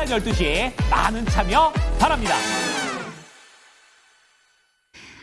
12시 많은 참여 바랍니다.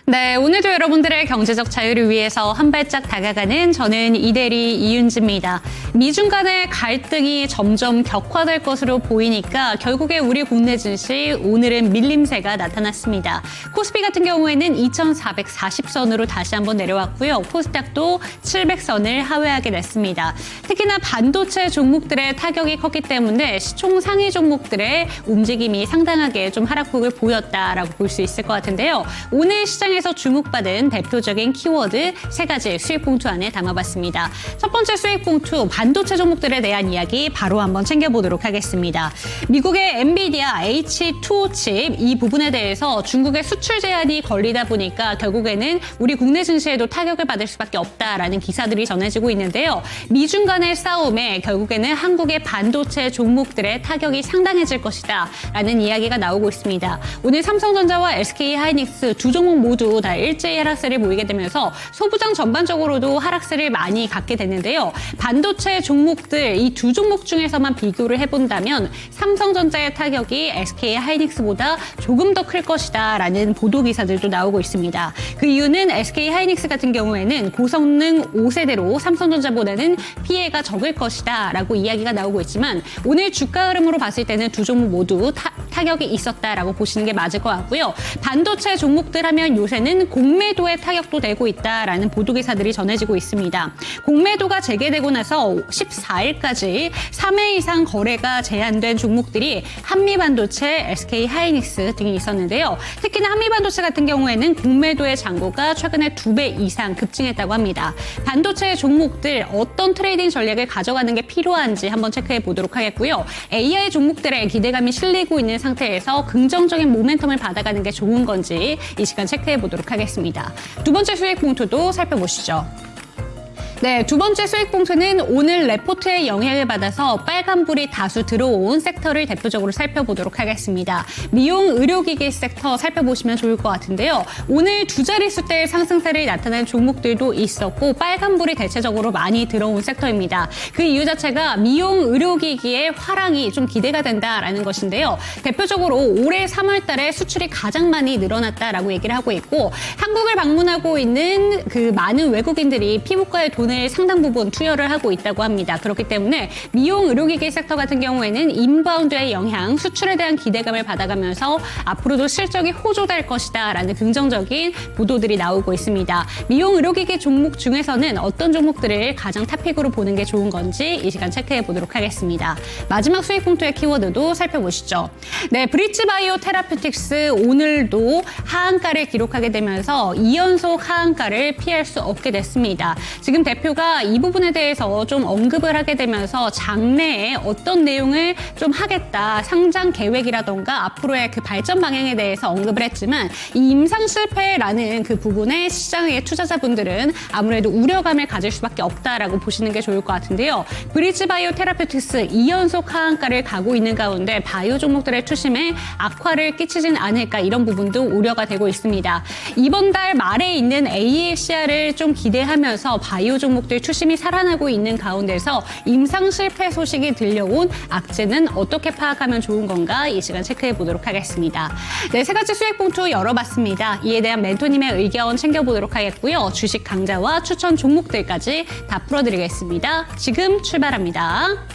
네, 오늘도 여러분들의 경제적 자유를 위해서 한 발짝 다가가는 저는 이대리 이윤지입니다. 미중 간의 갈등이 점점 격화될 것으로 보이니까 결국에 우리 국내 증시 오늘은 밀림세가 나타났습니다. 코스피 같은 경우에는 2,440선으로 다시 한번 내려왔고요. 코스닥도 700선을 하회하게 됐습니다. 특히나 반도체 종목들의 타격이 컸기 때문에 시총 상위 종목들의 움직임이 상당하게 좀 하락폭을 보였다라고 볼 수 있을 것 같은데요. 오늘 시장에서 주목받은 대표적인 키워드 3가지 수익 봉투 안에 담아봤습니다. 첫 번째 수익 봉투, 반도체 종목들에 대한 이야기 바로 한번 챙겨보도록 하겠습니다. 미국의 엔비디아 H2 칩 이 부분에 대해서 중국의 수출 제한이 걸리다 보니까 결국에는 우리 국내 증시에도 타격을 받을 수밖에 없다라는 기사들이 전해지고 있는데요. 미중 간의 싸움에 결국에는 한국의 반도체 종목들의 타격이 상당해질 것이다 라는 이야기가 나오고 있습니다. 오늘 삼성전자와 SK하이닉스 두 종목 모두 다 일제히 하락세를 보이게 되면서 소부장 전반적으로도 하락세를 많이 갖게 됐는데요. 반도체 종목들 이 두 종목 중에서만 비교를 해본다면 삼성전자의 타격이 SK하이닉스보다 조금 더 클 것이다 라는 보도 기사들도 나오고 있습니다. 그 이유는 SK하이닉스 같은 경우에는 고성능 5세대로 삼성전자보다는 피해가 적을 것이다 라고 이야기가 나오고 있지만 오늘 주가 흐름으로 봤을 때는 두 종목 모두 타격이 있었다라고 보시는 게 맞을 것 같고요. 반도체 종목들 하면 요새는 공매도에 타격도 되고 있다라는 보도 기사들이 전해지고 있습니다. 공매도가 재개되고 나서 14일까지 3회 이상 거래가 제한된 종목들이 한미반도체, SK하이닉스 등이 있었는데요. 특히나 한미반도체 같은 경우에는 공매도의 잔고가 최근에 2배 이상 급증했다고 합니다. 반도체 종목들 어떤 트레이딩 전략을 가져가는 게 필요한지 한번 체크해 보도록 하겠고요. AI 종목들의 기대감이 실리고 있는 상태에서 긍정적인 모멘텀을 받아가는 게 좋은 건지 이 시간 체크해 보도록 하겠습니다. 두 번째 수익 봉투도 살펴보시죠. 네, 두 번째 수익 봉투는 오늘 레포트의 영향을 받아서 빨간불이 다수 들어온 섹터를 대표적으로 살펴보도록 하겠습니다. 미용 의료기기 섹터 살펴보시면 좋을 것 같은데요. 오늘 두 자릿수대의 상승세를 나타낸 종목들도 있었고 빨간불이 대체적으로 많이 들어온 섹터입니다. 그 이유 자체가 미용 의료기기의 화랑이 좀 기대가 된다라는 것인데요. 대표적으로 올해 3월 달에 수출이 가장 많이 늘어났다라고 얘기를 하고 있고 한국을 방문하고 있는 그 많은 외국인들이 피부과에 돈을 상당 부분 투여를 하고 있다고 합니다. 그렇기 때문에 미용 의료기기 섹터 같은 경우에는 인바운드의 영향, 수출에 대한 기대감을 받아가면서 앞으로도 실적이 호조될 것이다 라는 긍정적인 보도들이 나오고 있습니다. 미용 의료기기 종목 중에서는 어떤 종목들을 가장 탑픽으로 보는 게 좋은 건지 이 시간 체크해 보도록 하겠습니다. 마지막 수익 봉투의 키워드도 살펴보시죠. 네, 브릿지바이오 테라퓨틱스 오늘도 하한가를 기록하게 되면서 2연속 하한가를 피할 수 없게 됐습니다. 지금 대표가 이 부분에 대해서 좀 언급을 하게 되면서 장래에 어떤 내용을 좀 하겠다, 상장 계획이라던가 앞으로의 그 발전 방향에 대해서 언급을 했지만 이 임상 실패라는 그 부분에 시장의 투자자분들은 아무래도 우려감을 가질 수밖에 없다라고 보시는 게 좋을 것 같은데요. 브릿지바이오 테라퓨틱스 2연속 하한가를 가고 있는 가운데 바이오 종목들의 투심에 악화를 끼치진 않을까 이런 부분도 우려가 되고 있습니다. 이번 달 말에 있는 AACR을 좀 기대하면서 바이오 종목들 투심이 살아나고 있는 가운데서 임상 실패 소식이 들려온 악재는 어떻게 파악하면 좋은 건가 이 시간 체크해 보도록 하겠습니다. 네, 3가지 수익 봉투 열어봤습니다. 이에 대한 멘토님의 의견 챙겨보도록 하겠고요. 주식 강좌와 추천 종목들까지 다 풀어드리겠습니다. 지금 출발합니다.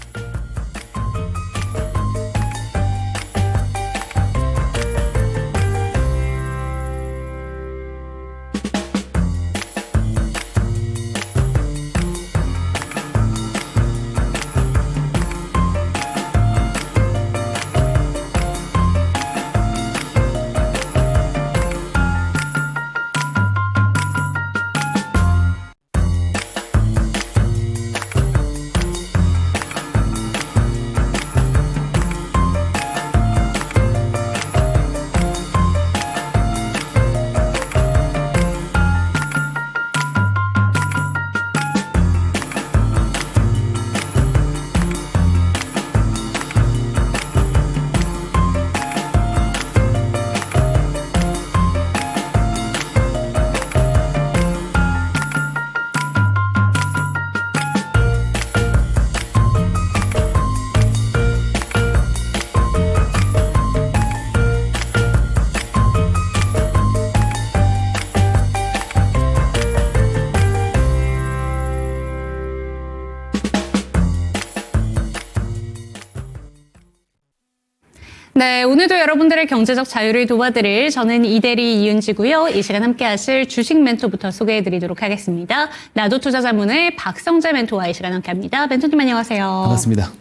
네, 오늘도 여러분들의 경제적 자유를 도와드릴 저는 이대리 이윤지고요. 이 시간 함께 하실 주식 멘토부터 소개해드리도록 하겠습니다. 나도 투자자문의 박성재 멘토와 이 시간 함께합니다. 멘토님 안녕하세요. 반갑습니다.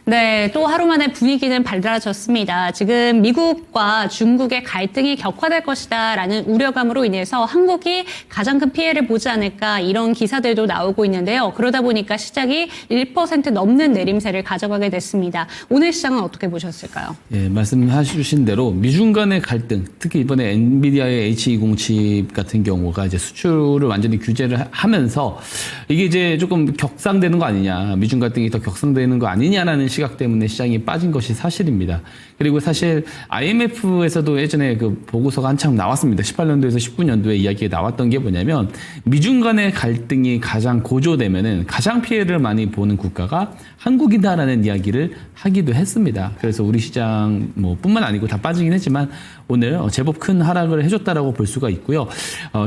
네, 또 하루 만에 분위기는 발달해졌습니다. 지금 미국과 중국의 갈등이 격화될 것이다라는 우려감으로 인해서 한국이 가장 큰 피해를 보지 않을까 이런 기사들도 나오고 있는데요. 그러다 보니까 시장이 1% 넘는 내림세를 가져가게 됐습니다. 오늘 시장은 어떻게 보셨을까요? 예, 말씀하신 대로 미중 간의 갈등, 특히 이번에 엔비디아의 H207 같은 경우가 이제 수출을 완전히 규제를 하면서 이게 이제 조금 격상되는 거 아니냐, 미중 갈등이 더 격상되는 거 아니냐라는 시각 때문에 시장이 빠진 것이 사실입니다. 그리고 사실 IMF에서도 예전에 그 보고서가 한참 나왔습니다. 18년도에서 19년도에 이야기가 나왔던 게 뭐냐면 미중 간의 갈등이 가장 고조되면은 가장 피해를 많이 보는 국가가 한국이다라는 이야기를 하기도 했습니다. 그래서 우리 시장 뭐 뿐만 아니고 다 빠지긴 했지만 오늘 제법 큰 하락을 해줬다라고 볼 수가 있고요.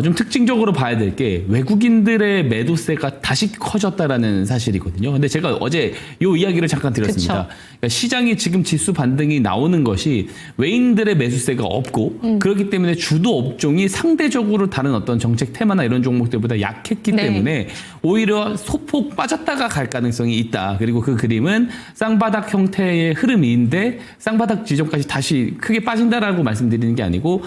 좀 특징적으로 봐야 될 게 외국인들의 매도세가 다시 커졌다라는 사실이거든요. 근데 제가 어제 요 이야기를 잠깐 드렸습니다. 그러니까 시장이 지금 지수 반등이 나오는 것이 외인들의 매수세가 없고 그렇기 때문에 주도 업종이 상대적으로 다른 어떤 정책 테마나 이런 종목들보다 약했기 때문에 오히려 소폭 빠졌다가 갈 가능성이 있다. 그리고 그 그림은 쌍바닥 형태의 흐름인데 쌍바닥 지점까지 다시 크게 빠진다라고 말씀드리는 게 아니고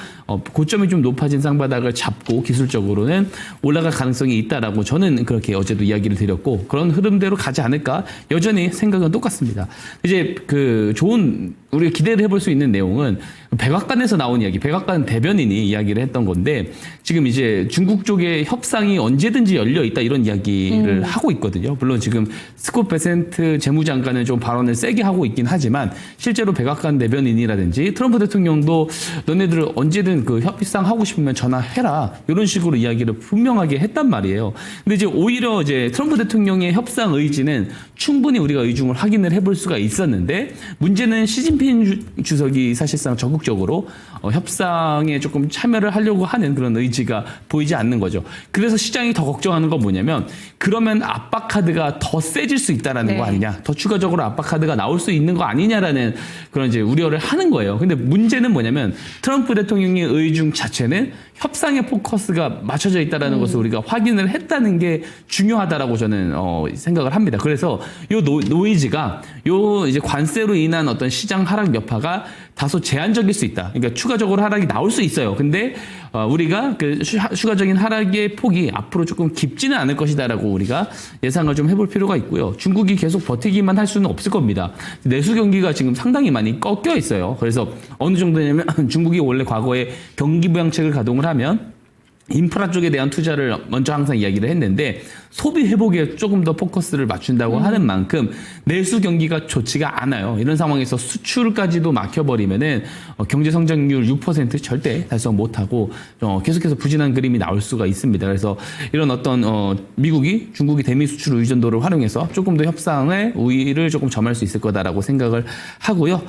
고점이 좀 높아진 쌍바닥을 잡고 기술적으로는 올라갈 가능성이 있다라고 저는 그렇게 어제도 이야기를 드렸고 그런 흐름대로 가지 않을까 여전히 생각은 똑같습니다. 이제 그 좋은 우리가 기대를 해볼 수 있는 내용은 백악관에서 나온 이야기, 백악관 대변인이 이야기를 했던 건데 지금 이제 중국 쪽에 협상이 언제든지 열려 있다 이런 이야기를 하고 있거든요. 물론 지금 스콧 베센트 재무장관은 좀 발언을 세게 하고 있긴 하지만 실제로 백악관 대변인이라든지 트럼프 대통령도 너네들 언제든 그 협상 하고 싶으면 전화해라 이런 식으로 이야기를 분명하게 했단 말이에요. 근데 이제 오히려 이제 트럼프 대통령의 협상 의지는 충분히 우리가 의중을 확인을 해볼 수가 있었는데 문제는 시진핑 주석이 사실상 적극적으로 협상에 조금 참여를 하려고 하는 그런 의지가 보이지 않는 거죠. 그래서 시장이 더 걱정하는 건 뭐냐면 그러면 압박 카드가 더 세질 수 있다라는 거 아니냐, 더 추가적으로 압박 카드가 나올 수 있는 거 아니냐라는 그런 이제 우려를 하는 거예요. 근데 문제는 뭐냐면 트럼프 대통령의 의중 자체는 협상의 포커스가 맞춰져 있다라는 것을 우리가 확인을 했다는 게 중요하다라고 저는 생각을 합니다. 그래서 요 노이즈가 요 이제 관세로 인한 어떤 시장 하락 여파가 다소 제한적일 수 있다. 그러니까 추가적으로 하락이 나올 수 있어요. 근데 우리가 그 추가적인 하락의 폭이 앞으로 조금 깊지는 않을 것이다라고 우리가 예상을 좀 해볼 필요가 있고요. 중국이 계속 버티기만 할 수는 없을 겁니다. 내수 경기가 지금 상당히 많이 꺾여 있어요. 그래서 어느 정도냐면 중국이 원래 과거에 경기 부양책을 가동을 하면 인프라 쪽에 대한 투자를 먼저 항상 이야기를 했는데 소비 회복에 조금 더 포커스를 맞춘다고 하는 만큼 내수 경기가 좋지가 않아요. 이런 상황에서 수출까지도 막혀버리면은 경제 성장률 6% 절대 달성 못하고 계속해서 부진한 그림이 나올 수가 있습니다. 그래서 이런 어떤 미국이 중국이 대미 수출 의존도를 활용해서 조금 더 협상의 우위를 조금 점할 수 있을 거다라고 생각을 하고요.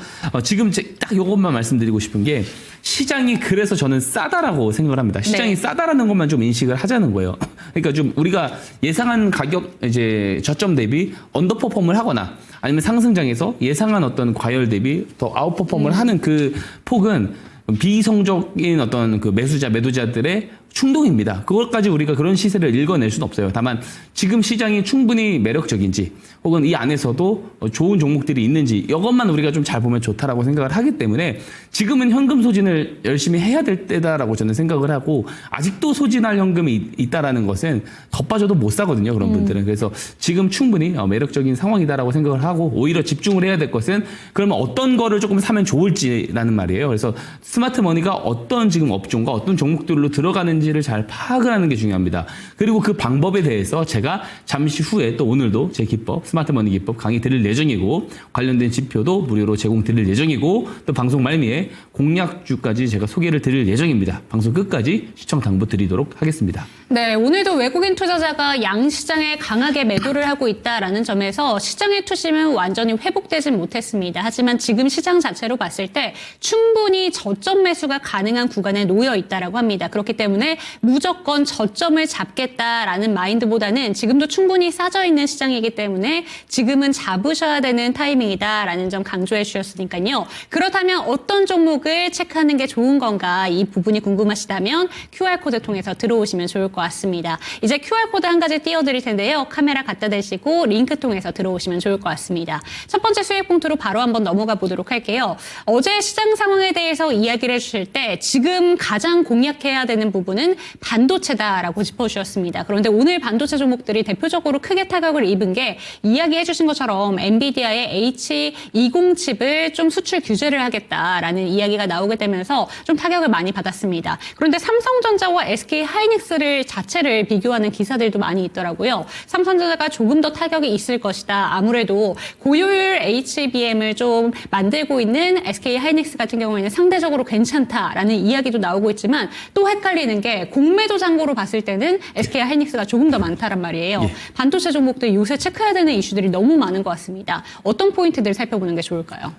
지금 딱 이것만 말씀드리고 싶은 게 시장이 그래서 저는 싸다라고 생각을 합니다. 시장이 싸다라는 것만 좀 인식을 하자는 거예요. 그러니까 좀 우리가 예상한 가격 이제 저점 대비 언더퍼폼을 하거나 아니면 상승장에서 예상한 어떤 과열 대비 더 아웃퍼폼을 하는 그 폭은 비이성적인 어떤 그 매도자들의 충동입니다. 그것까지 우리가 그런 시세를 읽어낼 수는 없어요. 다만 지금 시장이 충분히 매력적인지 혹은 이 안에서도 좋은 종목들이 있는지 이것만 우리가 좀 잘 보면 좋다라고 생각을 하기 때문에 지금은 현금 소진을 열심히 해야 될 때다라고 저는 생각을 하고 아직도 소진할 현금이 있다라는 것은 더 빠져도 못 사거든요. 그런 분들은. 그래서 지금 충분히 매력적인 상황이다라고 생각을 하고 오히려 집중을 해야 될 것은 그러면 어떤 거를 조금 사면 좋을지라는 말이에요. 그래서 스마트 머니가 어떤 지금 업종과 어떤 종목들로 들어가는지를 잘 파악을 하는 게 중요합니다. 그리고 그 방법에 대해서 제가 잠시 후에 또 오늘도 제 기법, 스마트 머니 기법 강의 드릴 예정이고 관련된 지표도 무료로 제공 드릴 예정이고 또 방송 말미에 공략주까지 제가 소개를 드릴 예정입니다. 방송 끝까지 시청 당부 드리도록 하겠습니다. 네, 오늘도 외국인 투자자가 양시장에 강하게 매도를 하고 있다라는 점에서 시장의 투심은 완전히 회복되진 못했습니다. 하지만 지금 시장 자체로 봤을 때 충분히 저점 매수가 가능한 구간에 놓여 있다라고 합니다. 그렇기 때문에 때문에 무조건 저점을 잡겠다라는 마인드보다는 지금도 충분히 싸져 있는 시장이기 때문에 지금은 잡으셔야 되는 타이밍이다라는 점 강조해 주셨으니까요. 그렇다면 어떤 종목을 체크하는 게 좋은 건가 이 부분이 궁금하시다면 QR코드 통해서 들어오시면 좋을 것 같습니다. 이제 QR코드 한 가지 띄워드릴 텐데요. 카메라 갖다 대시고 링크 통해서 들어오시면 좋을 것 같습니다. 첫 번째 수익 봉투로 바로 한번 넘어가 보도록 할게요. 어제 시장 상황에 대해서 이야기를 해주실 때 지금 가장 공략해야 되는 부분은 반도체다라고 짚어주셨습니다. 그런데 오늘 반도체 종목들이 대표적으로 크게 타격을 입은 게 이야기해 주신 것처럼 엔비디아의 H20 칩을 좀 수출 규제를 하겠다라는 이야기가 나오게 되면서 좀 타격을 많이 받았습니다. 그런데 삼성전자와 SK 하이닉스를 자체를 비교하는 기사들도 많이 있더라고요. 삼성전자가 조금 더 타격이 있을 것이다. 아무래도 고효율 HBM을 좀 만들고 있는 SK 하이닉스 같은 경우에는 상대적으로 괜찮다라는 이야기도 나오고 있지만 또 헷갈리는 게 공매도 잔고로 봤을 때는 SK 하이닉스가 조금 더 많다란 말이에요. 반도체 종목들 요새 체크해야 되는 이슈들이 너무 많은 것 같습니다. 어떤 포인트들 살펴보는 게 좋을까요?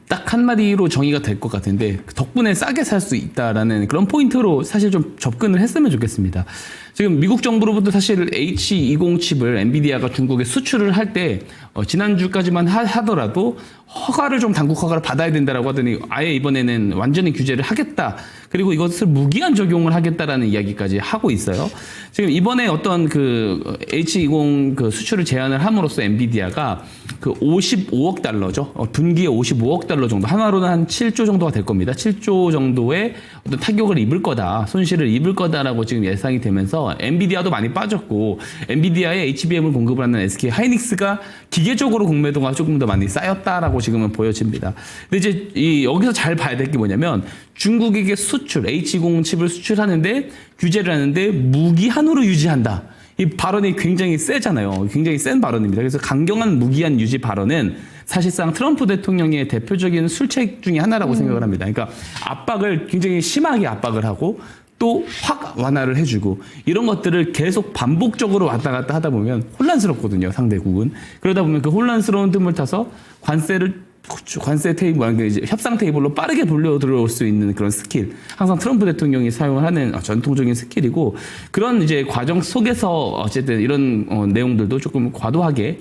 딱 한마디로 정의가 될 것 같은데 덕분에 싸게 살 수 있다라는 그런 포인트로 사실 좀 접근을 했으면 좋겠습니다. 지금 미국 정부로부터 사실 H20 칩을 엔비디아가 중국에 수출을 할 때 지난주까지만 하더라도 허가를 좀 당국 허가를 받아야 된다라고 하더니 아예 이번에는 완전히 규제를 하겠다. 그리고 이것을 무기한 적용을 하겠다라는 이야기까지 하고 있어요. 지금 이번에 어떤 그 H20 그 수출을 제한을 함으로써 엔비디아가 그 55억 달러죠. 분기에 55억 달러 정도. 하나로는 한 7조 정도가 될 겁니다. 7조 정도의 어떤 타격을 입을 거다. 손실을 입을 거다라고 지금 예상이 되면서 엔비디아도 많이 빠졌고 엔비디아의 HBM을 공급을 하는 SK 하이닉스가 기계적으로 공매도가 조금 더 많이 쌓였다라고 지금은 보여집니다. 근데 이제 여기서 잘 봐야 될 게 뭐냐면 중국에게 수출, H20 칩을 수출하는데 규제를 하는데 무기한으로 유지한다. 이 발언이 굉장히 세잖아요. 굉장히 센 발언입니다. 그래서 강경한 무기한 유지 발언은 사실상 트럼프 대통령의 대표적인 술책 중에 하나라고 생각을 합니다. 그러니까 압박을 굉장히 심하게 압박을 하고 또 확 완화를 해주고 이런 것들을 계속 반복적으로 왔다 갔다 하다 보면 혼란스럽거든요. 상대국은. 그러다 보면 그 혼란스러운 틈을 타서 관세 테이블, 이제 협상 테이블로 빠르게 불려 들어올 수 있는 그런 스킬. 항상 트럼프 대통령이 사용하는 전통적인 스킬이고 그런 이제 과정 속에서 어쨌든 이런 내용들도 조금 과도하게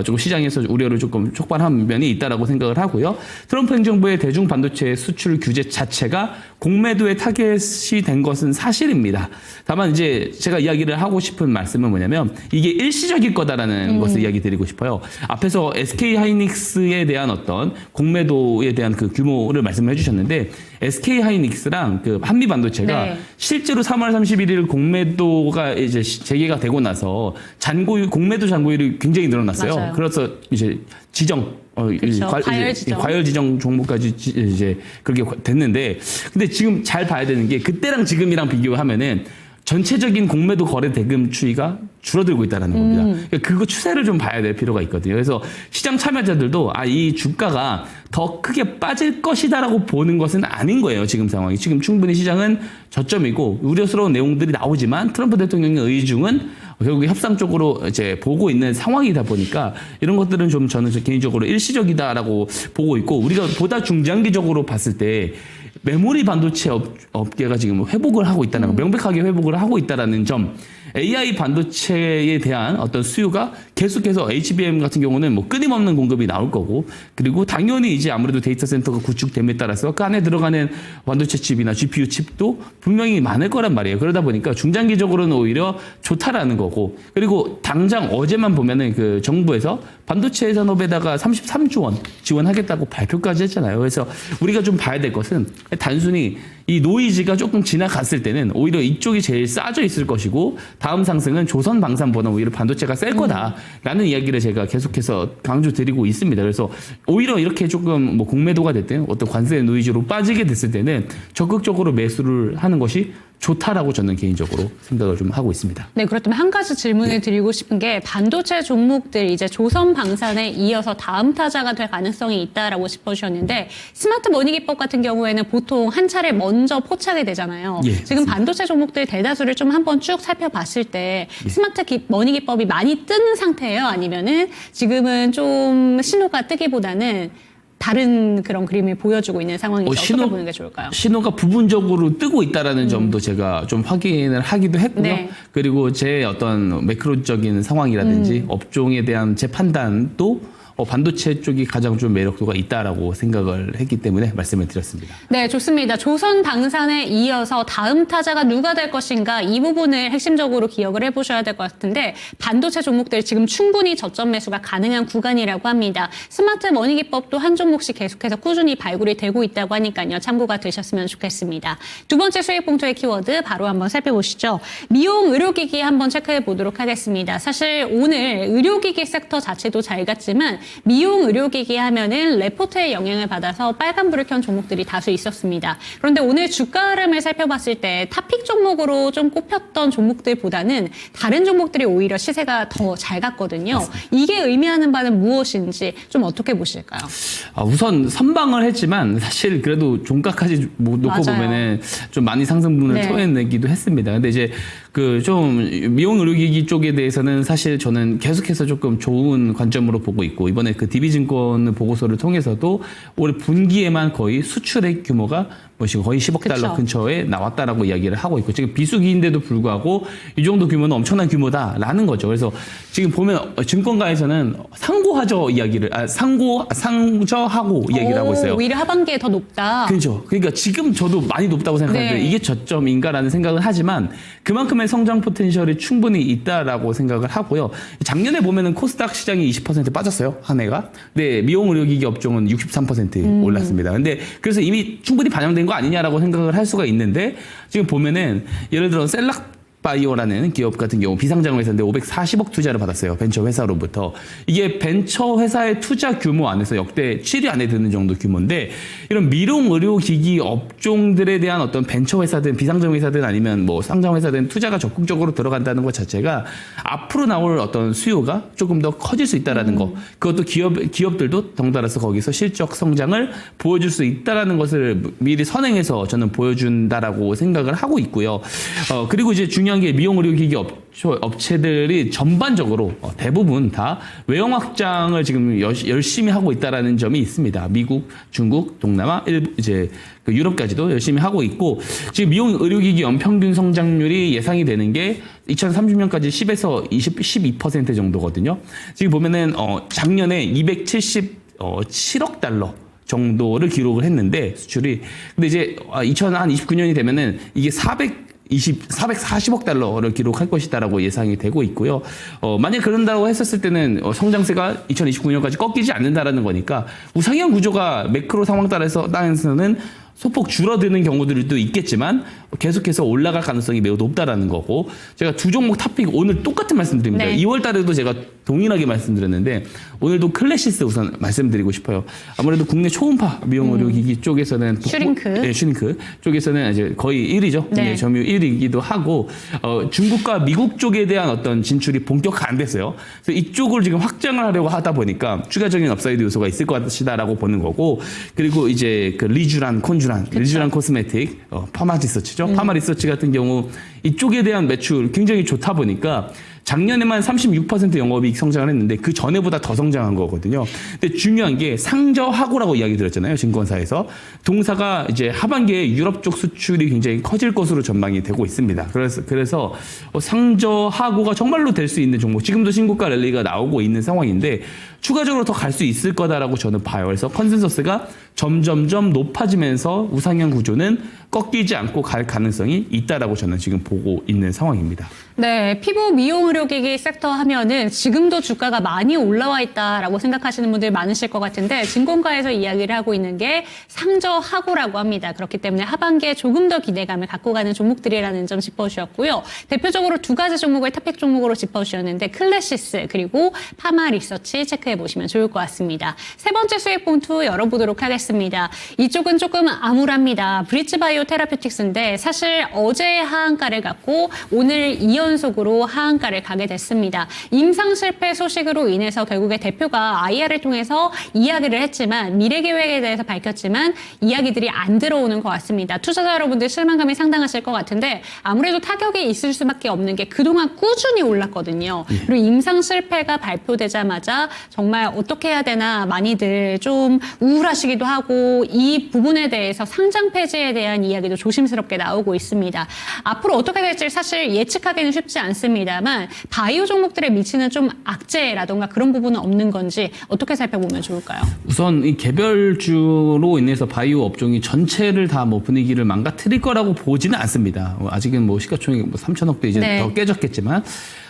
조금 시장에서 우려를 조금 촉발한 면이 있다라고 생각을 하고요. 트럼프 행정부의 대중 반도체 수출 규제 자체가 공매도에 타겟이 된 것은 사실입니다. 다만 이제 제가 이야기를 하고 싶은 말씀은 뭐냐면 이게 일시적일 거다라는 것을 이야기 드리고 싶어요. 앞에서 SK 하이닉스에 대한 어떤 공매도에 대한 그 규모를 말씀을 해주셨는데 SK 하이닉스랑 그 한미 반도체가 네. 실제로 3월 31일 공매도가 이제 재개가 되고 나서 공매도 잔고율이 굉장히 늘어났어요. 맞아요. 그래서 이제 그렇죠. 과열 지정 종목까지 이제 그렇게 됐는데 근데 지금 잘 봐야 되는 게 그때랑 지금이랑 비교하면은 전체적인 공매도 거래 대금 추이가 줄어들고 있다는 겁니다. 그러니까 그거 추세를 좀 봐야 될 필요가 있거든요. 그래서 시장 참여자들도 이 주가가 더 크게 빠질 것이다라고 보는 것은 아닌 거예요. 지금 상황이. 지금 충분히 시장은 저점이고 우려스러운 내용들이 나오지만 트럼프 대통령의 의중은 결국 협상 쪽으로 이제 보고 있는 상황이다 보니까 이런 것들은 좀 저는 개인적으로 일시적이다라고 보고 있고 우리가 보다 중장기적으로 봤을 때 메모리 반도체 업계가 지금 회복을 하고 있다는 거, 명백하게 회복을 하고 있다는 점, AI 반도체에 대한 어떤 수요가 계속해서 HBM 같은 경우는 뭐 끊임없는 공급이 나올 거고, 그리고 당연히 이제 아무래도 데이터 센터가 구축됨에 따라서 그 안에 들어가는 반도체 칩이나 GPU 칩도 분명히 많을 거란 말이에요. 그러다 보니까 중장기적으로는 오히려 좋다라는 거고, 그리고 당장 어제만 보면은 그 정부에서 반도체 산업에다가 33조 원 지원하겠다고 발표까지 했잖아요. 그래서 우리가 좀 봐야 될 것은 단순히 이 노이즈가 조금 지나갔을 때는 오히려 이쪽이 제일 싸져 있을 것이고 다음 상승은 조선 방산보다 오히려 반도체가 셀 거다라는 이야기를 제가 계속해서 강조드리고 있습니다. 그래서 오히려 이렇게 조금 뭐 공매도가 됐든 어떤 관세 노이즈로 빠지게 됐을 때는 적극적으로 매수를 하는 것이 좋다라고 저는 개인적으로 생각을 좀 하고 있습니다. 네, 그렇다면 한 가지 질문을 드리고 싶은 게 반도체 종목들 이제 조선 방산에 이어서 다음 타자가 될 가능성이 있다라고 짚어주셨는데 스마트 머니 기법 같은 경우에는 보통 한 차례 먼저 포착이 되잖아요. 예, 지금 맞습니다. 반도체 종목들 대다수를 좀 한번 쭉 살펴봤을 때 스마트 머니 기법이 많이 뜨는 상태예요? 아니면은 지금은 좀 신호가 뜨기보다는 다른 그런 그림을 보여주고 있는 상황이죠. 신호- 어떻게 보는 게 좋을까요? 신호가 부분적으로 뜨고 있다라는 점도 제가 좀 확인을 하기도 했고요. 네. 그리고 제 어떤 매크로적인 상황이라든지 업종에 대한 제 판단도 반도체 쪽이 가장 좀 매력도가 있다라고 생각을 했기 때문에 말씀을 드렸습니다. 네, 좋습니다. 조선 방산에 이어서 다음 타자가 누가 될 것인가 이 부분을 핵심적으로 기억을 해보셔야 될 것 같은데 반도체 종목들 지금 충분히 저점 매수가 가능한 구간이라고 합니다. 스마트 머니 기법도 한 종목씩 계속해서 꾸준히 발굴이 되고 있다고 하니까요. 참고가 되셨으면 좋겠습니다. 두 번째 수익 봉투의 키워드 바로 한번 살펴보시죠. 미용 의료기기 한번 체크해 보도록 하겠습니다. 사실 오늘 의료기기 섹터 자체도 잘 갔지만 미용 의료기기 하면은 레포트의 영향을 받아서 빨간불을 켠 종목들이 다수 있었습니다. 그런데 오늘 주가 흐름을 살펴봤을 때 탑픽 종목으로 좀 꼽혔던 종목들보다는 다른 종목들이 오히려 시세가 더 잘 갔거든요. 이게 의미하는 바는 무엇인지 좀 어떻게 보실까요? 우선 선방을 했지만 사실 그래도 종가까지 놓고 맞아요. 보면은 좀 많이 상승분을 네. 토해내기도 했습니다. 근데 이제 그 좀 미용 의료기기 쪽에 대해서는 사실 저는 계속해서 조금 좋은 관점으로 보고 있고 이번에 그 DB증권 보고서를 통해서도 올해 분기에만 거의 수출액 규모가 거의 10억 달러 그쵸. 근처에 나왔다라고 이야기를 하고 있고 지금 비수기인데도 불구하고 이 정도 규모는 엄청난 규모다라는 거죠. 그래서 지금 보면 증권가에서는 상고하저 이야기를 상저하고 이야기를 하고 있어요. 오히려 하반기에 더 높다. 그렇죠. 그러니까 지금 저도 많이 높다고 생각하는데 네. 이게 저점인가라는 생각을 하지만 그만큼의 성장 포텐셜이 충분히 있다라고 생각을 하고요. 작년에 보면은 코스닥 시장이 20% 빠졌어요. 한 해가. 네, 미용 의료기기 업종은 63% 올랐습니다. 근데 그래서 이미 충분히 반영된 거 아니냐라고 생각을 할 수가 있는데 지금 보면은 예를 들어 셀락 바이오라는 기업 같은 경우 비상장 회사인데 540억 투자를 받았어요. 벤처 회사로부터. 이게 벤처 회사의 투자 규모 안에서 역대 7위 안에 드는 정도 규모인데 이런 미용 의료기기 업종들에 대한 어떤 벤처 회사든 비상장 회사든 아니면 뭐 상장 회사든 투자가 적극적으로 들어간다는 것 자체가 앞으로 나올 어떤 수요가 조금 더 커질 수 있다라는 거. 그것도 기업들도 덩달아서 거기서 실적 성장을 보여줄 수 있다라는 것을 미리 선행해서 저는 보여준다라고 생각을 하고 있고요. 그리고 이제 중요한 게 미용 의료기기 업체들이 전반적으로 대부분 다 외형 확장을 지금 열심히 하고 있다라는 점이 있습니다. 미국, 중국, 동남아, 일부 이제 그 유럽까지도 열심히 하고 있고 지금 미용 의료기기 연평균 성장률이 예상이 되는 게 2030년까지 10에서 12% 정도거든요. 지금 보면은 작년에 277억 달러 정도를 기록을 했는데 수출이 근데 이제 2029년이 되면은 이게 440억 달러를 기록할 것이다라고 예상이 되고 있고요. 만약 그런다고 했었을 때는 성장세가 2029년까지 꺾이지 않는다라는 거니까 우상향 구조가 매크로 상황 따라서는 소폭 줄어드는 경우들도 있겠지만 계속해서 올라갈 가능성이 매우 높다라는 거고 제가 두 종목 탑픽 오늘 똑같은 말씀드립니다. 네. 2월 달에도 제가 동일하게 말씀드렸는데 오늘도 클래시스 우선 말씀드리고 싶어요. 아무래도 국내 초음파 미용 의료기기 쪽에서는 슈링크. 네, 슈링크 쪽에서는 이제 거의 1위죠. 네. 점유율 1위이기도 하고 중국과 미국 쪽에 대한 어떤 진출이 본격화 안 됐어요. 그래서 이쪽을 지금 확장을 하려고 하다 보니까 추가적인 업사이드 요소가 있을 것이다라고 보는 거고 그리고 이제 그 리쥬란 코스메틱 파마 리서치죠. 파마 리서치 같은 경우 이쪽에 대한 매출 굉장히 좋다 보니까 작년에만 36% 영업이익 성장을 했는데 그 전에보다 더 성장한 거거든요. 근데 중요한 게 상저하고라고 이야기 드렸잖아요. 증권사에서. 동사가 이제 하반기에 유럽 쪽 수출이 굉장히 커질 것으로 전망이 되고 있습니다. 그래서 상저하고가 정말로 될 수 있는 종목. 지금도 신고가 랠리가 나오고 있는 상황인데 추가적으로 더 갈 수 있을 거다라고 저는 봐요. 그래서 컨센서스가 점점점 높아지면서 우상향 구조는 꺾이지 않고 갈 가능성이 있다라고 저는 지금 보고 있는 상황입니다. 네, 피부 미용 의료기기 섹터 하면은 지금도 주가가 많이 올라와 있다라고 생각하시는 분들 많으실 것 같은데 증권가에서 이야기를 하고 있는 게 상저하고라고 합니다. 그렇기 때문에 하반기에 조금 더 기대감을 갖고 가는 종목들이라는 점 짚어주셨고요. 대표적으로 두 가지 종목을 탑픽 종목으로 짚어주셨는데 클래시스 그리고 파마 리서치 체크해 보시면 좋을 것 같습니다. 세 번째 수익 봉투 열어보도록 하겠습니다. 이쪽은 조금 암울합니다. 브릿지 바이오 테라퓨틱스인데 사실 어제 하한가를 갖고 오늘 이연 연속으로 하한가를 가게 됐습니다. 임상 실패 소식으로 인해서 결국에 대표가 IR을 통해서 이야기를 했지만 미래 계획에 대해서 밝혔지만 이야기들이 안 들어오는 것 같습니다. 투자자 여러분들 실망감이 상당하실 것 같은데 아무래도 타격이 있을 수밖에 없는 게 그동안 꾸준히 올랐거든요. 그리고 임상 실패가 발표되자마자 정말 어떻게 해야 되나 많이들 좀 우울하시기도 하고 이 부분에 대해서 상장 폐지에 대한 이야기도 조심스럽게 나오고 있습니다. 앞으로 어떻게 될지 사실 예측하기는 쉽지 않습니다만 바이오 종목들에 미치는 좀 악재라던가 그런 부분은 없는 건지 어떻게 살펴보면 좋을까요? 우선 이 개별주로 인해서 바이오 업종이 전체를 다 뭐 분위기를 망가뜨릴 거라고 보지는 않습니다. 아직은 뭐 시가총액 뭐 3천억대 이제 네. 더 깨졌겠지만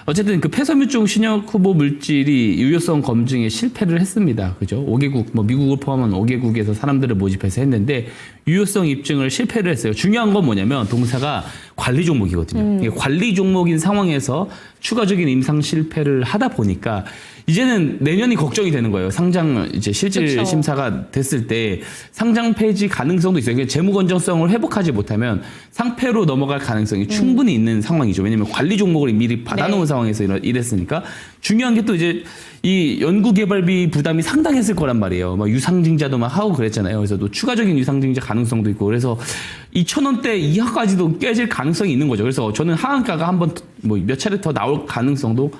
어쨌든 그 폐섬유증 신약 후보 물질이 유효성 검증에 실패를 했습니다. 그죠? 5개국, 뭐 미국을 포함한 5개국에서 사람들을 모집해서 했는데 유효성 입증을 실패를 했어요. 중요한 건 뭐냐면 동사가 관리 종목이거든요. 이게 관리 종목인 상황에서 추가적인 임상 실패를 하다 보니까 이제는 내년이 걱정이 되는 거예요. 상장 이제 실질 그쵸. 심사가 됐을 때 상장 폐지 가능성도 있어요. 그러니까 재무 건전성을 회복하지 못하면 상폐로 넘어갈 가능성이 충분히 있는 상황이죠. 왜냐하면 관리 종목을 미리 받아놓은 네. 상황에서 이랬으니까 중요한 게 또 이제 이 연구개발비 부담이 상당했을 거란 말이에요. 막 유상증자도 막 하고 그랬잖아요. 그래서 또 추가적인 유상증자 가능성도 있고 그래서 2,000원대 이하까지도 깨질 가능성이 있는 거죠. 그래서 저는 하한가가 한번 뭐 몇 차례 더 나올 가능성도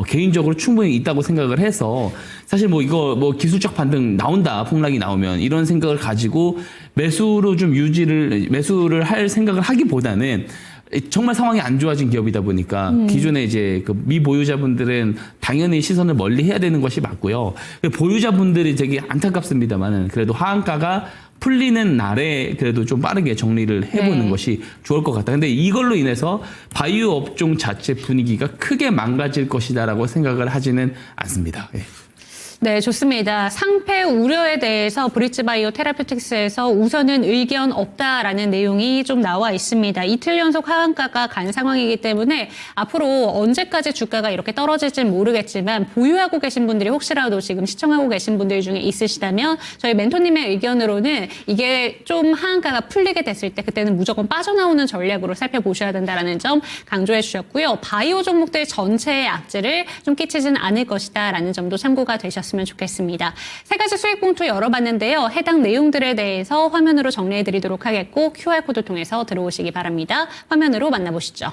개인적으로 충분히 있다고 생각을 해서 사실 뭐 이거 뭐 기술적 반등 나온다 폭락이 나오면 이런 생각을 가지고 매수로 좀 매수를 할 생각을 하기보다는 정말 상황이 안 좋아진 기업이다 보니까 기존에 이제 그 미보유자분들은 당연히 시선을 멀리 해야 되는 것이 맞고요. 보유자분들이 되게 안타깝습니다만은 그래도 하한가가 풀리는 날에 그래도 좀 빠르게 정리를 해보는 것이 좋을 것 같다. 근데 이걸로 인해서 바이오 업종 자체 분위기가 크게 망가질 것이다라고 생각을 하지는 않습니다. 예. 네, 좋습니다. 상폐 우려에 대해서 브릿지바이오 테라퓨틱스에서 우선은 의견 없다라는 내용이 좀 나와 있습니다. 이틀 연속 하한가가 간 상황이기 때문에 앞으로 언제까지 주가가 이렇게 떨어질지는 모르겠지만 보유하고 계신 분들이 혹시라도 지금 시청하고 계신 분들 중에 있으시다면 저희 멘토님의 의견으로는 이게 좀 하한가가 풀리게 됐을 때 그때는 무조건 빠져나오는 전략으로 살펴보셔야 된다는 점 강조해 주셨고요. 바이오 종목들 전체의 악재를 좀 끼치지는 않을 것이다라는 점도 참고가 되셨습니다. 좋겠습니다. 세 가지 수익 봉투 열어봤는데요. 해당 내용들에 대해서 화면으로 정리해드리도록 하겠고 QR코드 통해서 들어오시기 바랍니다. 화면으로 만나보시죠.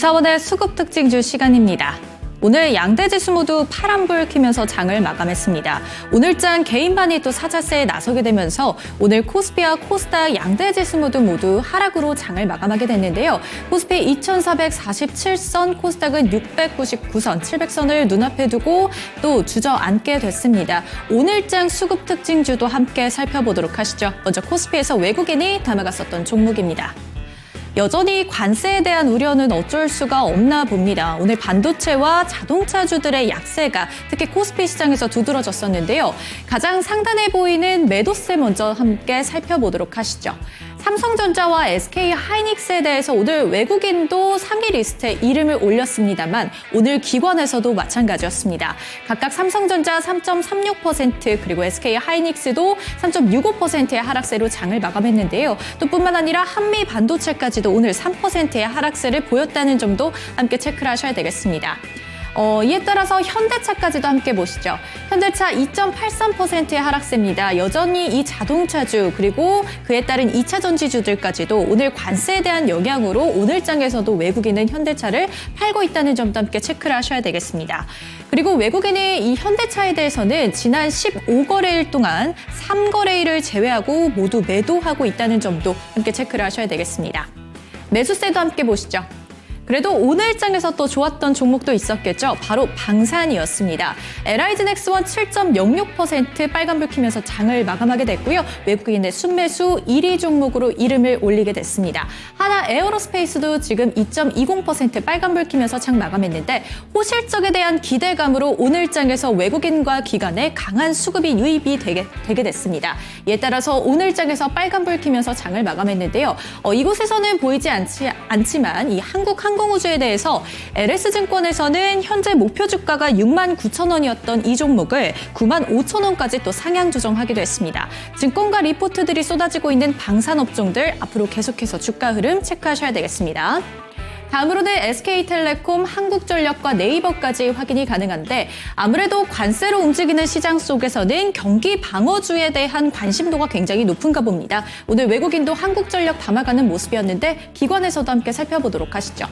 김사원의 수급 특징주 시간입니다. 오늘 양대 지수 모두 파란불 켜면서 장을 마감했습니다. 오늘장 개인반이 또 사자세에 나서게 되면서 오늘 코스피와 코스닥 양대 지수 모두 하락으로 장을 마감하게 됐는데요. 코스피 2,447선, 코스닥은 699선, 700선을 눈앞에 두고 또 주저앉게 됐습니다. 오늘장 수급 특징주도 함께 살펴보도록 하시죠. 먼저 코스피에서 외국인이 담아갔었던 종목입니다. 여전히 관세에 대한 우려는 어쩔 수가 없나 봅니다. 오늘 반도체와 자동차주들의 약세가 특히 코스피 시장에서 두드러졌었는데요. 가장 상단에 보이는 매도세 먼저 함께 살펴보도록 하시죠. 삼성전자와 SK하이닉스에 대해서 오늘 외국인도 상위 리스트에 이름을 올렸습니다만 오늘 기관에서도 마찬가지였습니다. 각각 삼성전자 3.36% 그리고 SK하이닉스도 3.65%의 하락세로 장을 마감했는데요. 또 뿐만 아니라 한미 반도체까지도 오늘 3%의 하락세를 보였다는 점도 함께 체크를 하셔야 되겠습니다. 이에 따라서 현대차까지도 함께 보시죠. 현대차 2.83%의 하락세입니다. 여전히 이 자동차주 그리고 그에 따른 2차 전지주들까지도 오늘 관세에 대한 영향으로 오늘장에서도 외국인은 현대차를 팔고 있다는 점도 함께 체크를 하셔야 되겠습니다. 그리고 외국인이 이 현대차에 대해서는 지난 15거래일 동안 3거래일을 제외하고 모두 매도하고 있다는 점도 함께 체크를 하셔야 되겠습니다. 매수세도 함께 보시죠. 그래도 오늘장에서 또 좋았던 종목도 있었겠죠. 바로 방산이었습니다. LIG 넥스원 7.06% 빨간불 켜면서 장을 마감하게 됐고요. 외국인의 순매수 1위 종목으로 이름을 올리게 됐습니다. 하나 에어로스페이스도 지금 2.20% 빨간불 켜면서 장 마감했는데 호실적에 대한 기대감으로 오늘장에서 외국인과 기관의 강한 수급이 유입이 되게 됐습니다. 이에 따라서 오늘장에서 빨간불 켜면서 장을 마감했는데요. 이곳에서는 보이지 않지만 이 한국항공우주에 대해서 LS증권에서는 현재 목표 주가가 69,000원이었던 이 종목을 95,000원까지 또 상향 조정하기도 했습니다. 증권가 리포트들이 쏟아지고 있는 방산업종들 앞으로 계속해서 주가 흐름 체크하셔야 되겠습니다. 다음으로는 SK텔레콤, 한국전력과 네이버까지 확인이 가능한데 아무래도 관세로 움직이는 시장 속에서는 경기 방어주에 대한 관심도가 굉장히 높은가 봅니다. 오늘 외국인도 한국전력 담아가는 모습이었는데 기관에서도 함께 살펴보도록 하시죠.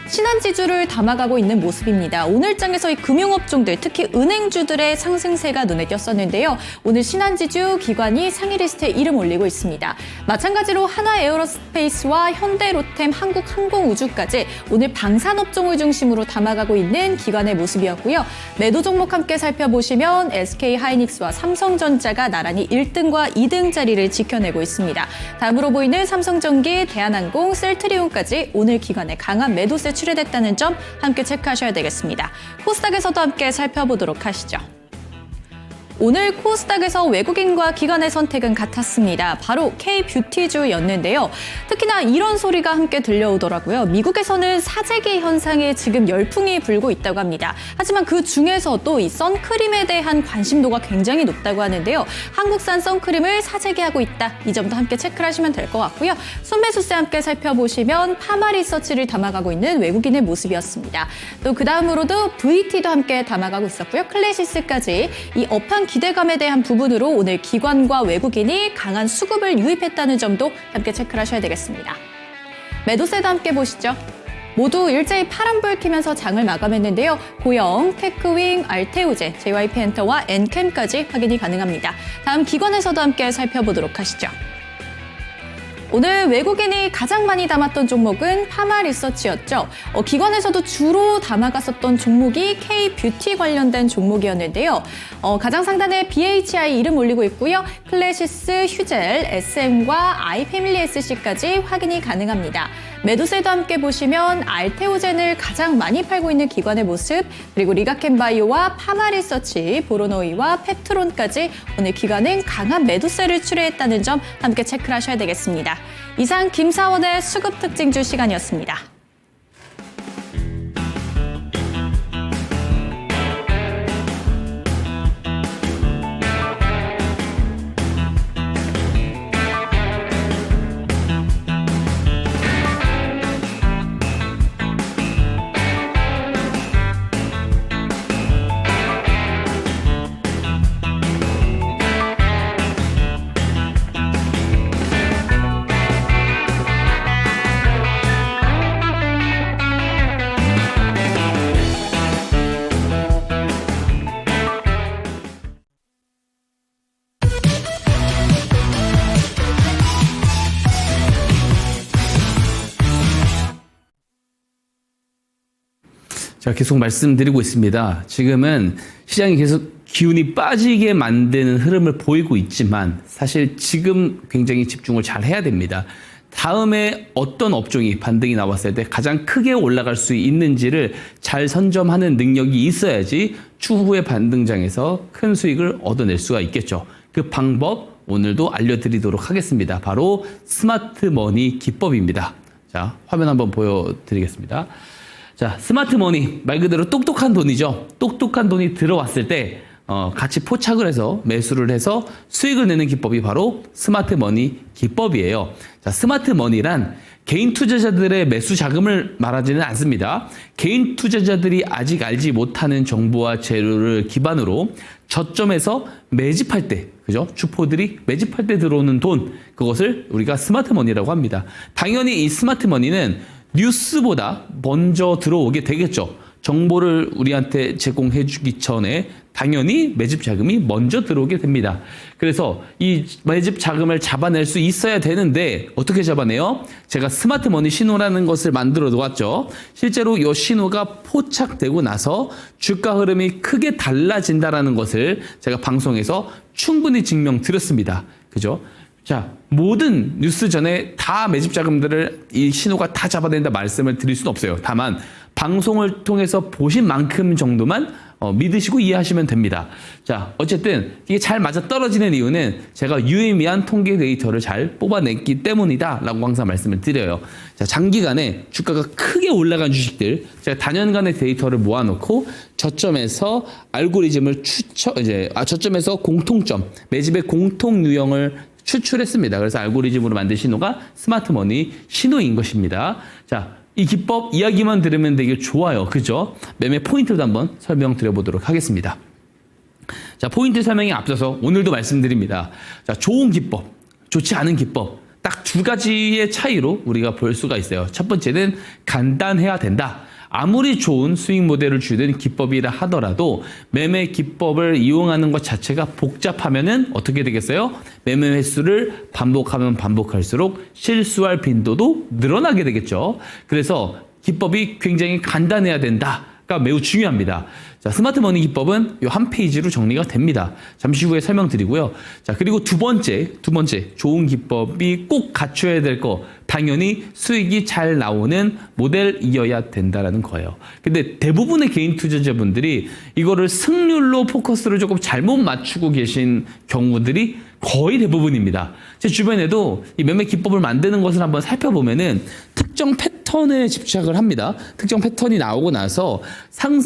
신한지주를 담아가고 있는 모습입니다. 오늘장에서 이 금융업종들, 특히 은행주들의 상승세가 눈에 띄었었는데요. 오늘 신한지주 기관이 상위 리스트에 이름 올리고 있습니다. 마찬가지로 하나에어로스페이스와 현대로템, 한국항공우주까지 오늘 방산업종을 중심으로 담아가고 있는 기관의 모습이었고요. 매도 종목 함께 살펴보시면 SK하이닉스와 삼성전자가 나란히 1등과 2등 자리를 지켜내고 있습니다. 다음으로 보이는 삼성전기, 대한항공, 셀트리온까지 오늘 기관의 강한 매도세 출회됐다는 점 함께 체크하셔야 되겠습니다. 코스닥에서도 함께 살펴보도록 하시죠. 오늘 코스닥에서 외국인과 기관의 선택은 같았습니다. 바로 K뷰티주였는데요. 특히나 이런 소리가 함께 들려오더라고요. 미국에서는 사재기 현상에 지금 열풍이 불고 있다고 합니다. 하지만 그 중에서도 이 선크림에 대한 관심도가 굉장히 높다고 하는데요. 한국산 선크림을 사재기하고 있다. 이 점도 함께 체크를 하시면 될 것 같고요. 순매수세 함께 살펴보시면 파마리서치를 담아가고 있는 외국인의 모습이었습니다. 또 그 다음으로도 VT도 함께 담아가고 있었고요. 클래시스까지 이 업황 기대감에 대한 부분으로 오늘 기관과 외국인이 강한 수급을 유입했다는 점도 함께 체크를 하셔야 되겠습니다. 매도세도 함께 보시죠. 모두 일제히 파란불 켜면서 장을 마감했는데요. 고영, 테크윙, 알테우제, JYP엔터와 엔캠까지 확인이 가능합니다. 다음 기관에서도 함께 살펴보도록 하시죠. 오늘 외국인이 가장 많이 담았던 종목은 파마리서치였죠. 기관에서도 주로 담아갔었던 종목이 K뷰티 관련된 종목이었는데요. 가장 상단에 BHI 이름 올리고 있고요. 클래시스, 휴젤, SM과 아이패밀리 SC까지 확인이 가능합니다. 매도세도 함께 보시면 알테오젠을 가장 많이 팔고 있는 기관의 모습, 그리고 리가켄바이오와 파마리서치, 보로노이와 펩트론까지 오늘 기관은 강한 매도세를 출회했다는 점 함께 체크를 하셔야 되겠습니다. 이상 김사원의 수급 특징주 시간이었습니다. 자, 계속 말씀드리고 있습니다. 지금은 시장이 계속 기운이 빠지게 만드는 흐름을 보이고 있지만 사실 지금 굉장히 집중을 잘 해야 됩니다. 다음에 어떤 업종이 반등이 나왔을 때 가장 크게 올라갈 수 있는지를 잘 선점하는 능력이 있어야지 추후의 반등장에서 큰 수익을 얻어낼 수가 있겠죠. 그 방법 오늘도 알려드리도록 하겠습니다. 바로 스마트머니 기법입니다. 자, 화면 한번 보여드리겠습니다. 자, 스마트머니 말 그대로 똑똑한 돈이죠. 똑똑한 돈이 들어왔을 때 같이 포착을 해서 매수를 해서 수익을 내는 기법이 바로 스마트 머니 기법이에요. 자, 스마트 머니란 개인 투자자들의 매수 자금을 말하지는 않습니다. 개인 투자자들이 아직 알지 못하는 정보와 재료를 기반으로 저점에서 매집할 때, 그죠? 주포들이 매집할 때 들어오는 돈, 그것을 우리가 스마트 머니라고 합니다. 당연히 이 스마트 머니는 뉴스보다 먼저 들어오게 되겠죠. 정보를 우리한테 제공해 주기 전에 당연히 매집 자금이 먼저 들어오게 됩니다. 그래서 이 매집 자금을 잡아낼 수 있어야 되는데 어떻게 잡아내요? 제가 스마트 머니 신호라는 것을 만들어 놓았죠. 실제로 이 신호가 포착되고 나서 주가 흐름이 크게 달라진다라는 것을 제가 방송에서 충분히 증명드렸습니다. 그죠? 자, 모든 뉴스 전에 다 매집 자금들을 이 신호가 다 잡아낸다 말씀을 드릴 수는 없어요. 다만 방송을 통해서 보신 만큼 정도만 믿으시고 이해하시면 됩니다. 자, 어쨌든 이게 잘 맞아 떨어지는 이유는 제가 유의미한 통계 데이터를 잘 뽑아냈기 때문이다 라고 항상 말씀을 드려요. 자, 장기간에 주가가 크게 올라간 주식들 제가 단연간의 데이터를 모아놓고 저점에서 알고리즘을 저점에서 공통점 매집의 공통 유형을 추출했습니다. 그래서 알고리즘으로 만든 신호가 스마트 머니 신호인 것입니다. 자, 이 기법 이야기만 들으면 되게 좋아요. 그죠? 매매 포인트도 한번 설명드려보도록 하겠습니다. 자, 포인트 설명에 앞서서 오늘도 말씀드립니다. 자, 좋은 기법, 좋지 않은 기법. 딱 두 가지의 차이로 우리가 볼 수가 있어요. 첫 번째는 간단해야 된다. 아무리 좋은 수익 모델을 주는 기법이라 하더라도 매매 기법을 이용하는 것 자체가 복잡하면은 어떻게 되겠어요? 매매 횟수를 반복하면 반복할수록 실수할 빈도도 늘어나게 되겠죠. 그래서 기법이 굉장히 간단해야 된다가 매우 중요합니다. 자, 스마트 머니 기법은 이 한 페이지로 정리가 됩니다. 잠시 후에 설명드리고요. 자, 그리고 두 번째 좋은 기법이 꼭 갖춰야 될 거 당연히 수익이 잘 나오는 모델이어야 된다라는 거예요. 근데 대부분의 개인 투자자분들이 이거를 승률로 포커스를 조금 잘못 맞추고 계신 경우들이 거의 대부분입니다. 제 주변에도 이 매매 기법을 만드는 것을 한번 살펴보면은 특정 패턴에 집착을 합니다. 특정 패턴이 나오고 나서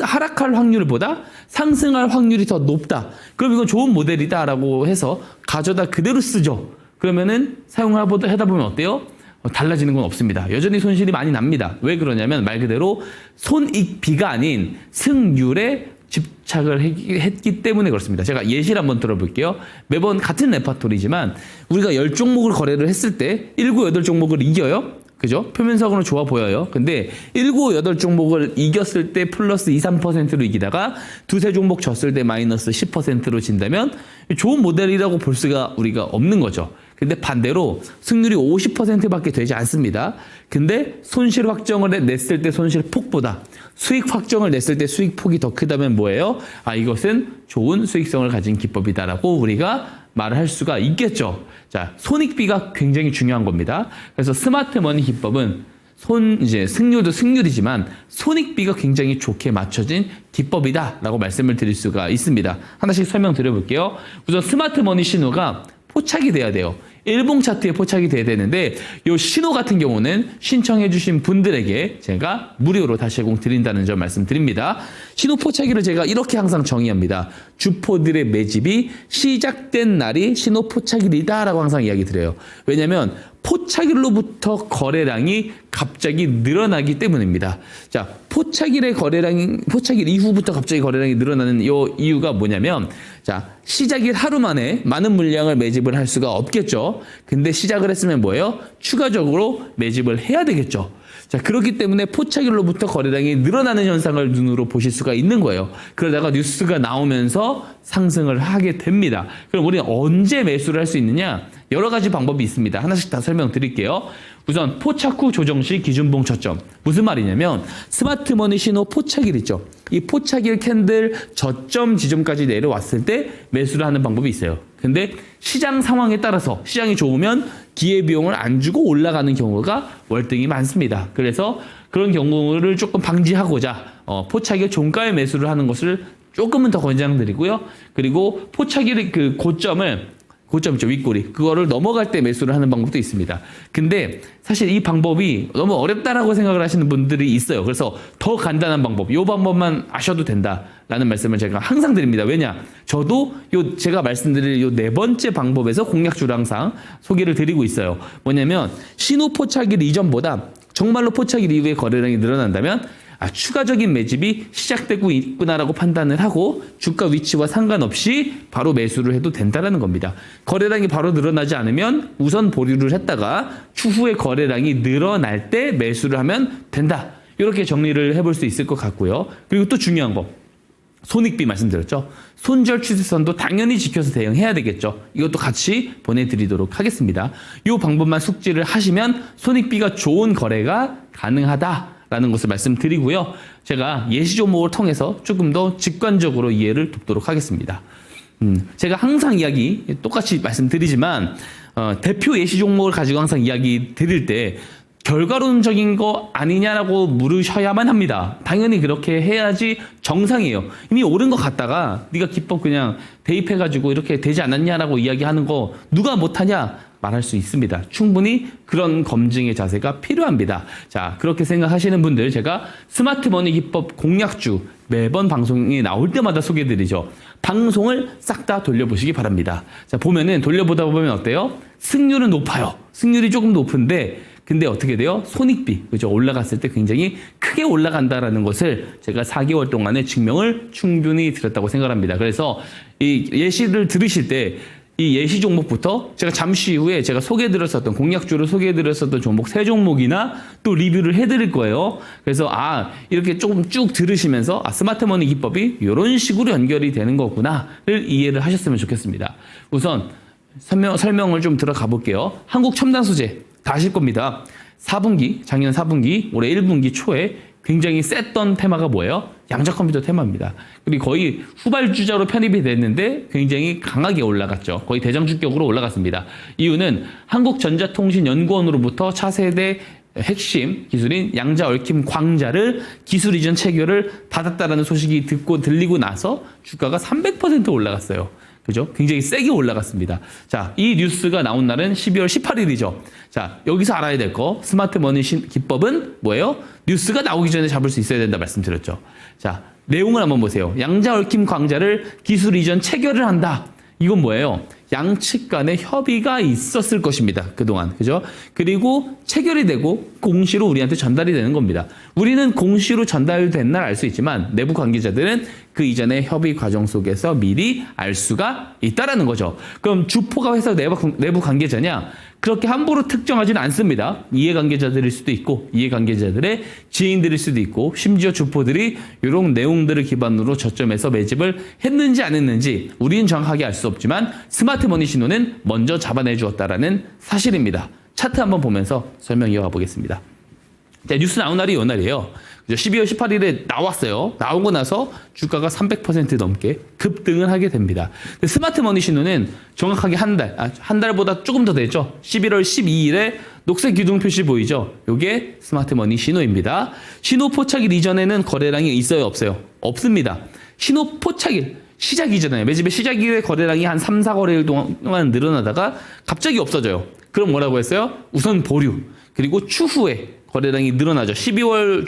하락할 확률보다 상승할 확률이 더 높다. 그럼 이건 좋은 모델이다라고 해서 가져다 그대로 쓰죠. 그러면은 사용하다 보면 어때요? 달라지는 건 없습니다. 여전히 손실이 많이 납니다. 왜 그러냐면 말 그대로 손익비가 아닌 승률에 집착을 했기 때문에 그렇습니다. 제가 예시를 한번 들어볼게요. 매번 같은 레파토리지만 우리가 10종목을 거래를 했을 때 7, 8종목을 이겨요. 그죠? 표면적으로 좋아 보여요. 근데 7, 8종목을 이겼을 때 플러스 2, 3%로 이기다가 두세 종목 졌을 때 마이너스 10%로 진다면 좋은 모델이라고 볼 수가 우리가 없는 거죠. 근데 반대로 승률이 50%밖에 되지 않습니다. 근데 손실 확정을 냈을 때 손실 폭보다 수익 확정을 냈을 때 수익 폭이 더 크다면 뭐예요? 아, 이것은 좋은 수익성을 가진 기법이다라고 우리가 말을 할 수가 있겠죠. 자, 손익비가 굉장히 중요한 겁니다. 그래서 스마트 머니 기법은 승률도 승률이지만 손익비가 굉장히 좋게 맞춰진 기법이다라고 말씀을 드릴 수가 있습니다. 하나씩 설명드려 볼게요. 우선 스마트 머니 신호가 포착이 돼야 돼요. 일봉 차트에 포착이 돼야 되는데 이 신호 같은 경우는 신청해 주신 분들에게 제가 무료로 다 제공 드린다는 점 말씀드립니다. 신호 포착일을 제가 이렇게 항상 정의합니다. 주포들의 매집이 시작된 날이 신호 포착일이다라고 항상 이야기 드려요. 왜냐하면 포착일로부터 거래량이 갑자기 늘어나기 때문입니다. 자, 포착일 이후부터 갑자기 거래량이 늘어나는 이 이유가 뭐냐면, 자, 시작일 하루 만에 많은 물량을 매집을 할 수가 없겠죠. 근데 시작을 했으면 뭐예요? 추가적으로 매집을 해야 되겠죠. 자, 그렇기 때문에 포착일로부터 거래량이 늘어나는 현상을 눈으로 보실 수가 있는 거예요. 그러다가 뉴스가 나오면서 상승을 하게 됩니다. 그럼 우리는 언제 매수를 할 수 있느냐? 여러 가지 방법이 있습니다. 하나씩 다 설명드릴게요. 우선 포착 후 조정 시 기준봉 저점. 무슨 말이냐면 스마트 머니 신호 포착일 있죠. 이 포착일 캔들 저점 지점까지 내려왔을 때 매수를 하는 방법이 있어요. 근데 시장 상황에 따라서 시장이 좋으면 기회비용을 안 주고 올라가는 경우가 월등히 많습니다. 그래서 그런 경우를 조금 방지하고자 포착일 종가에 매수를 하는 것을 조금은 더 권장드리고요. 그리고 포착일 그 고점을 고점 있죠, 윗꼬리. 그거를 넘어갈 때 매수를 하는 방법도 있습니다. 근데 사실 이 방법이 너무 어렵다라고 생각을 하시는 분들이 있어요. 그래서 더 간단한 방법, 이 방법만 아셔도 된다라는 말씀을 제가 항상 드립니다. 왜냐? 저도 제가 말씀드릴 요 네 번째 방법에서 공략주를 항상 소개를 드리고 있어요. 뭐냐면 신호 포착일 이전보다 정말로 포착일 이후에 거래량이 늘어난다면 추가적인 매집이 시작되고 있구나라고 판단을 하고 주가 위치와 상관없이 바로 매수를 해도 된다라는 겁니다. 거래량이 바로 늘어나지 않으면 우선 보류를 했다가 추후에 거래량이 늘어날 때 매수를 하면 된다. 이렇게 정리를 해볼 수 있을 것 같고요. 그리고 또 중요한 거. 손익비 말씀드렸죠. 손절 추세선도 당연히 지켜서 대응해야 되겠죠. 이것도 같이 보내드리도록 하겠습니다. 이 방법만 숙지를 하시면 손익비가 좋은 거래가 가능하다라는 것을 말씀드리고요. 제가 예시 종목을 통해서 조금 더 직관적으로 이해를 돕도록 하겠습니다. 제가 항상 이야기 똑같이 말씀드리지만 대표 예시 종목을 가지고 항상 이야기 드릴 때 결과론적인 거 아니냐라고 물으셔야만 합니다. 당연히 그렇게 해야지 정상이에요. 이미 옳은 것 같다가 네가 기법 그냥 대입해가지고 이렇게 되지 않았냐라고 이야기하는 거 누가 못하냐 말할 수 있습니다. 충분히 그런 검증의 자세가 필요합니다. 자, 그렇게 생각하시는 분들 제가 스마트머니 기법 공략주 매번 방송이 나올 때마다 소개해드리죠. 방송을 싹 다 돌려보시기 바랍니다. 자, 보면은 돌려보다 보면 어때요? 승률은 높아요. 승률이 조금 높은데 근데 어떻게 돼요? 손익비, 그죠? 올라갔을 때 굉장히 크게 올라간다라는 것을 제가 4개월 동안에 증명을 충분히 드렸다고 생각합니다. 그래서 이 예시를 들으실 때 이 예시 종목부터 제가 잠시 후에 제가 소개해드렸었던 공략주를 소개해드렸었던 종목 3종목이나 또 리뷰를 해드릴 거예요. 그래서 이렇게 조금 쭉 들으시면서 스마트머니 기법이 이런 식으로 연결이 되는 거구나를 이해를 하셨으면 좋겠습니다. 우선 설명을 좀 들어가 볼게요. 한국 첨단 소재 다 아실 겁니다. 4분기, 작년 4분기, 올해 1분기 초에 굉장히 셌던 테마가 뭐예요? 양자 컴퓨터 테마입니다. 그리고 거의 후발주자로 편입이 됐는데 굉장히 강하게 올라갔죠. 거의 대장주격으로 올라갔습니다. 이유는 한국전자통신연구원으로부터 차세대 핵심 기술인 양자 얽힘 광자를 기술 이전 체결을 받았다라는 소식이 들리고 나서 주가가 300% 올라갔어요. 그죠? 굉장히 세게 올라갔습니다. 자, 이 뉴스가 나온 날은 12월 18일이죠. 자, 여기서 알아야 될 거, 스마트 머니 기법은 뭐예요? 뉴스가 나오기 전에 잡을 수 있어야 된다 말씀드렸죠. 자, 내용을 한번 보세요. 양자 얽힘 광자를 기술 이전 체결을 한다. 이건 뭐예요? 양측 간의 협의가 있었을 것입니다. 그동안. 그죠? 그리고 체결이 되고 공시로 우리한테 전달이 되는 겁니다. 우리는 공시로 전달된 날 알 수 있지만 내부 관계자들은 그 이전의 협의 과정 속에서 미리 알 수가 있다라는 거죠. 그럼 주포가 회사 내부 관계자냐? 그렇게 함부로 특정하지는 않습니다. 이해관계자들일 수도 있고 이해관계자들의 지인들일 수도 있고 심지어 주포들이 이런 내용들을 기반으로 저점에서 매집을 했는지 안 했는지 우리는 정확하게 알 수 없지만 스마트머니 신호는 먼저 잡아내 주었다라는 사실입니다. 차트 한번 보면서 설명 이어가 보겠습니다. 자, 뉴스 나온 날이 이 날이에요. 12월 18일에 나왔어요. 나오고 나서 주가가 300% 넘게 급등을 하게 됩니다. 스마트머니 신호는 정확하게 한 달보다 조금 더 되죠. 11월 12일에 녹색 기둥 표시 보이죠? 이게 스마트머니 신호입니다. 신호 포착일 이전에는 거래량이 있어요, 없어요? 없습니다. 신호 포착일 시작이잖아요. 매집의 시작일에 거래량이 한 3, 4거래일 동안 늘어나다가 갑자기 없어져요. 그럼 뭐라고 했어요? 우선 보류. 그리고 추후에 거래량이 늘어나죠. 12월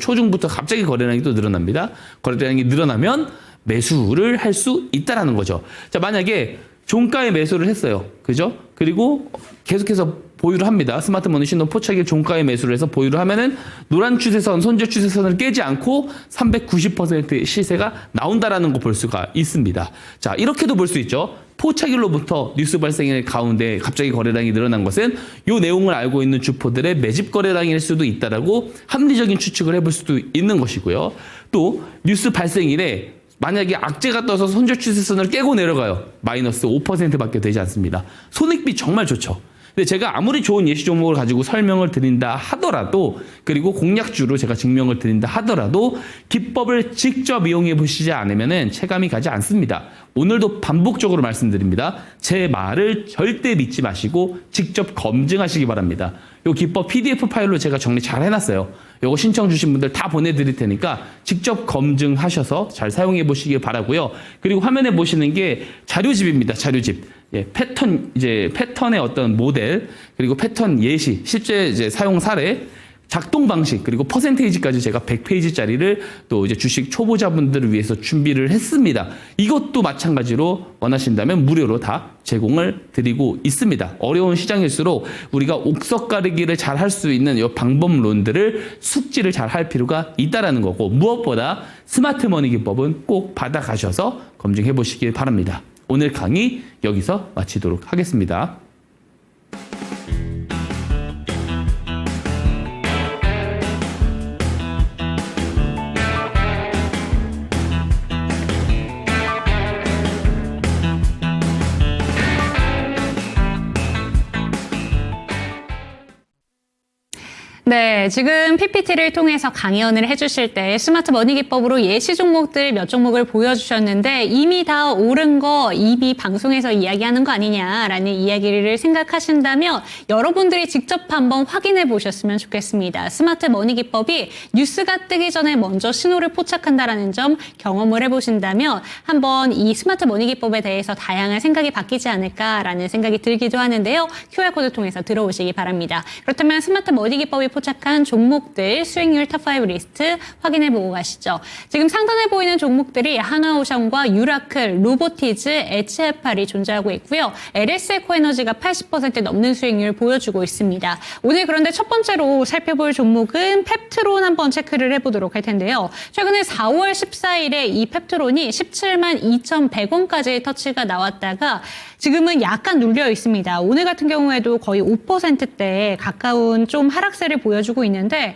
초중부터 갑자기 거래량이 또 늘어납니다. 거래량이 늘어나면 매수를 할 수 있다라는 거죠. 자, 만약에 종가에 매수를 했어요. 그죠? 그리고 계속해서 보유를 합니다. 스마트머니 신호 포착일 종가에 매수를 해서 보유를 하면은 노란 추세선, 손절 추세선을 깨지 않고 390%의 시세가 나온다라는 거 볼 수가 있습니다. 자, 이렇게도 볼 수 있죠. 포착일로부터 뉴스 발생일 가운데 갑자기 거래량이 늘어난 것은 이 내용을 알고 있는 주포들의 매집 거래량일 수도 있다라고 합리적인 추측을 해볼 수도 있는 것이고요. 또 뉴스 발생일에 만약에 악재가 떠서 손절 추세선을 깨고 내려가요. 마이너스 5%밖에 되지 않습니다. 손익비 정말 좋죠. 근데 제가 아무리 좋은 예시 종목을 가지고 설명을 드린다 하더라도 그리고 공략주로 제가 증명을 드린다 하더라도 기법을 직접 이용해 보시지 않으면 체감이 가지 않습니다. 오늘도 반복적으로 말씀드립니다. 제 말을 절대 믿지 마시고 직접 검증하시기 바랍니다. 이 기법 PDF 파일로 제가 정리 잘 해놨어요. 이거 신청 주신 분들 다 보내드릴 테니까 직접 검증하셔서 잘 사용해 보시길 바라고요. 그리고 화면에 보시는 게 자료집입니다. 자료집. 패턴의 어떤 모델, 그리고 패턴 예시, 실제 이제 사용 사례, 작동 방식, 그리고 퍼센테이지까지 제가 100페이지짜리를 또 이제 주식 초보자분들을 위해서 준비를 했습니다. 이것도 마찬가지로 원하신다면 무료로 다 제공을 드리고 있습니다. 어려운 시장일수록 우리가 옥석 가르기를 잘 할 수 있는 이 방법론들을 숙지를 잘 할 필요가 있다라는 거고, 무엇보다 스마트 머니 기법은 꼭 받아가셔서 검증해 보시길 바랍니다. 오늘 강의 여기서 마치도록 하겠습니다. 네, 지금 PPT를 통해서 강연을 해주실 때 스마트 머니 기법으로 예시 종목들 몇 종목을 보여주셨는데 이미 다 옳은 거 이미 방송에서 이야기하는 거 아니냐라는 이야기를 생각하신다면 여러분들이 직접 한번 확인해 보셨으면 좋겠습니다. 스마트 머니 기법이 뉴스가 뜨기 전에 먼저 신호를 포착한다라는 점 경험을 해보신다면 한번 이 스마트 머니 기법에 대해서 다양한 생각이 바뀌지 않을까라는 생각이 들기도 하는데요. QR코드 통해서 들어오시기 바랍니다. 그렇다면 스마트 머니 기법이 포착한 종목들 수익률 탑5 리스트 확인해보고 가시죠. 지금 상단에 보이는 종목들이 하나오션과 유라클, 로보티즈, HFR이 존재하고 있고요. LS에코에너지가 80% 넘는 수익률 보여주고 있습니다. 오늘 그런데 첫 번째로 살펴볼 종목은 펩트론 한번 체크를 해보도록 할 텐데요. 최근에 4월 14일에 이 펩트론이 17만 2,100원까지 터치가 나왔다가 지금은 약간 눌려 있습니다. 오늘 같은 경우에도 거의 5%대에 가까운 좀 하락세를 보여주고 있는데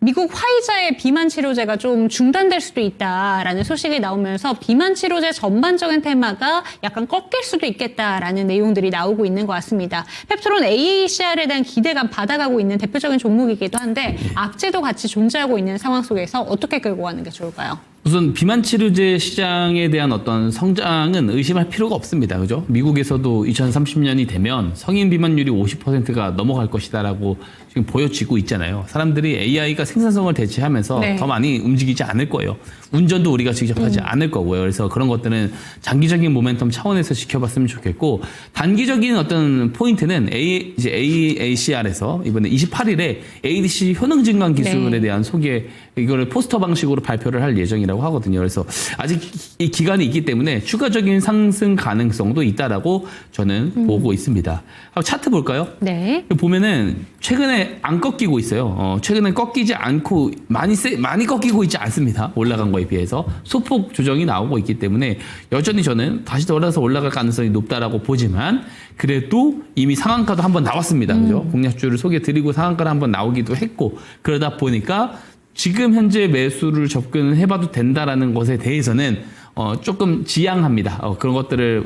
미국 화이자의 비만 치료제가 좀 중단될 수도 있다라는 소식이 나오면서 비만 치료제 전반적인 테마가 약간 꺾일 수도 있겠다라는 내용들이 나오고 있는 것 같습니다. 펩트론 AACR에 대한 기대감 받아가고 있는 대표적인 종목이기도 한데 악재도 같이 존재하고 있는 상황 속에서 어떻게 끌고 가는 게 좋을까요? 우선 비만 치료제 시장에 대한 어떤 성장은 의심할 필요가 없습니다. 그죠? 미국에서도 2030년이 되면 성인 비만율이 50%가 넘어갈 것이다라고 지금 보여지고 있잖아요. 사람들이 AI가 생산성을 대체하면서 네. 더 많이 움직이지 않을 거예요. 운전도 우리가 직접 하지 않을 거고요. 그래서 그런 것들은 장기적인 모멘텀 차원에서 지켜봤으면 좋겠고, 단기적인 어떤 포인트는 AACR에서 이번에 28일에 ADC 효능 증강 기술에 네. 대한 소개, 이거를 포스터 방식으로 발표를 할 예정이라고 하거든요. 그래서 아직 이 기간이 있기 때문에 추가적인 상승 가능성도 있다라고 저는 보고 있습니다. 차트 볼까요? 네. 보면은 최근에 안 꺾이고 있어요. 최근에 꺾이지 않고 많이 꺾이고 있지 않습니다. 올라간 거에 비해서 소폭 조정이 나오고 있기 때문에 여전히 저는 다시 돌아서 올라갈 가능성이 높다라고 보지만, 그래도 이미 상한가도 한번 나왔습니다. 그죠? 공략주를 소개드리고 상한가를 한번 나오기도 했고, 그러다 보니까 지금 현재 매수를 접근해봐도 된다라는 것에 대해서는 조금 지양합니다. 그런 것들을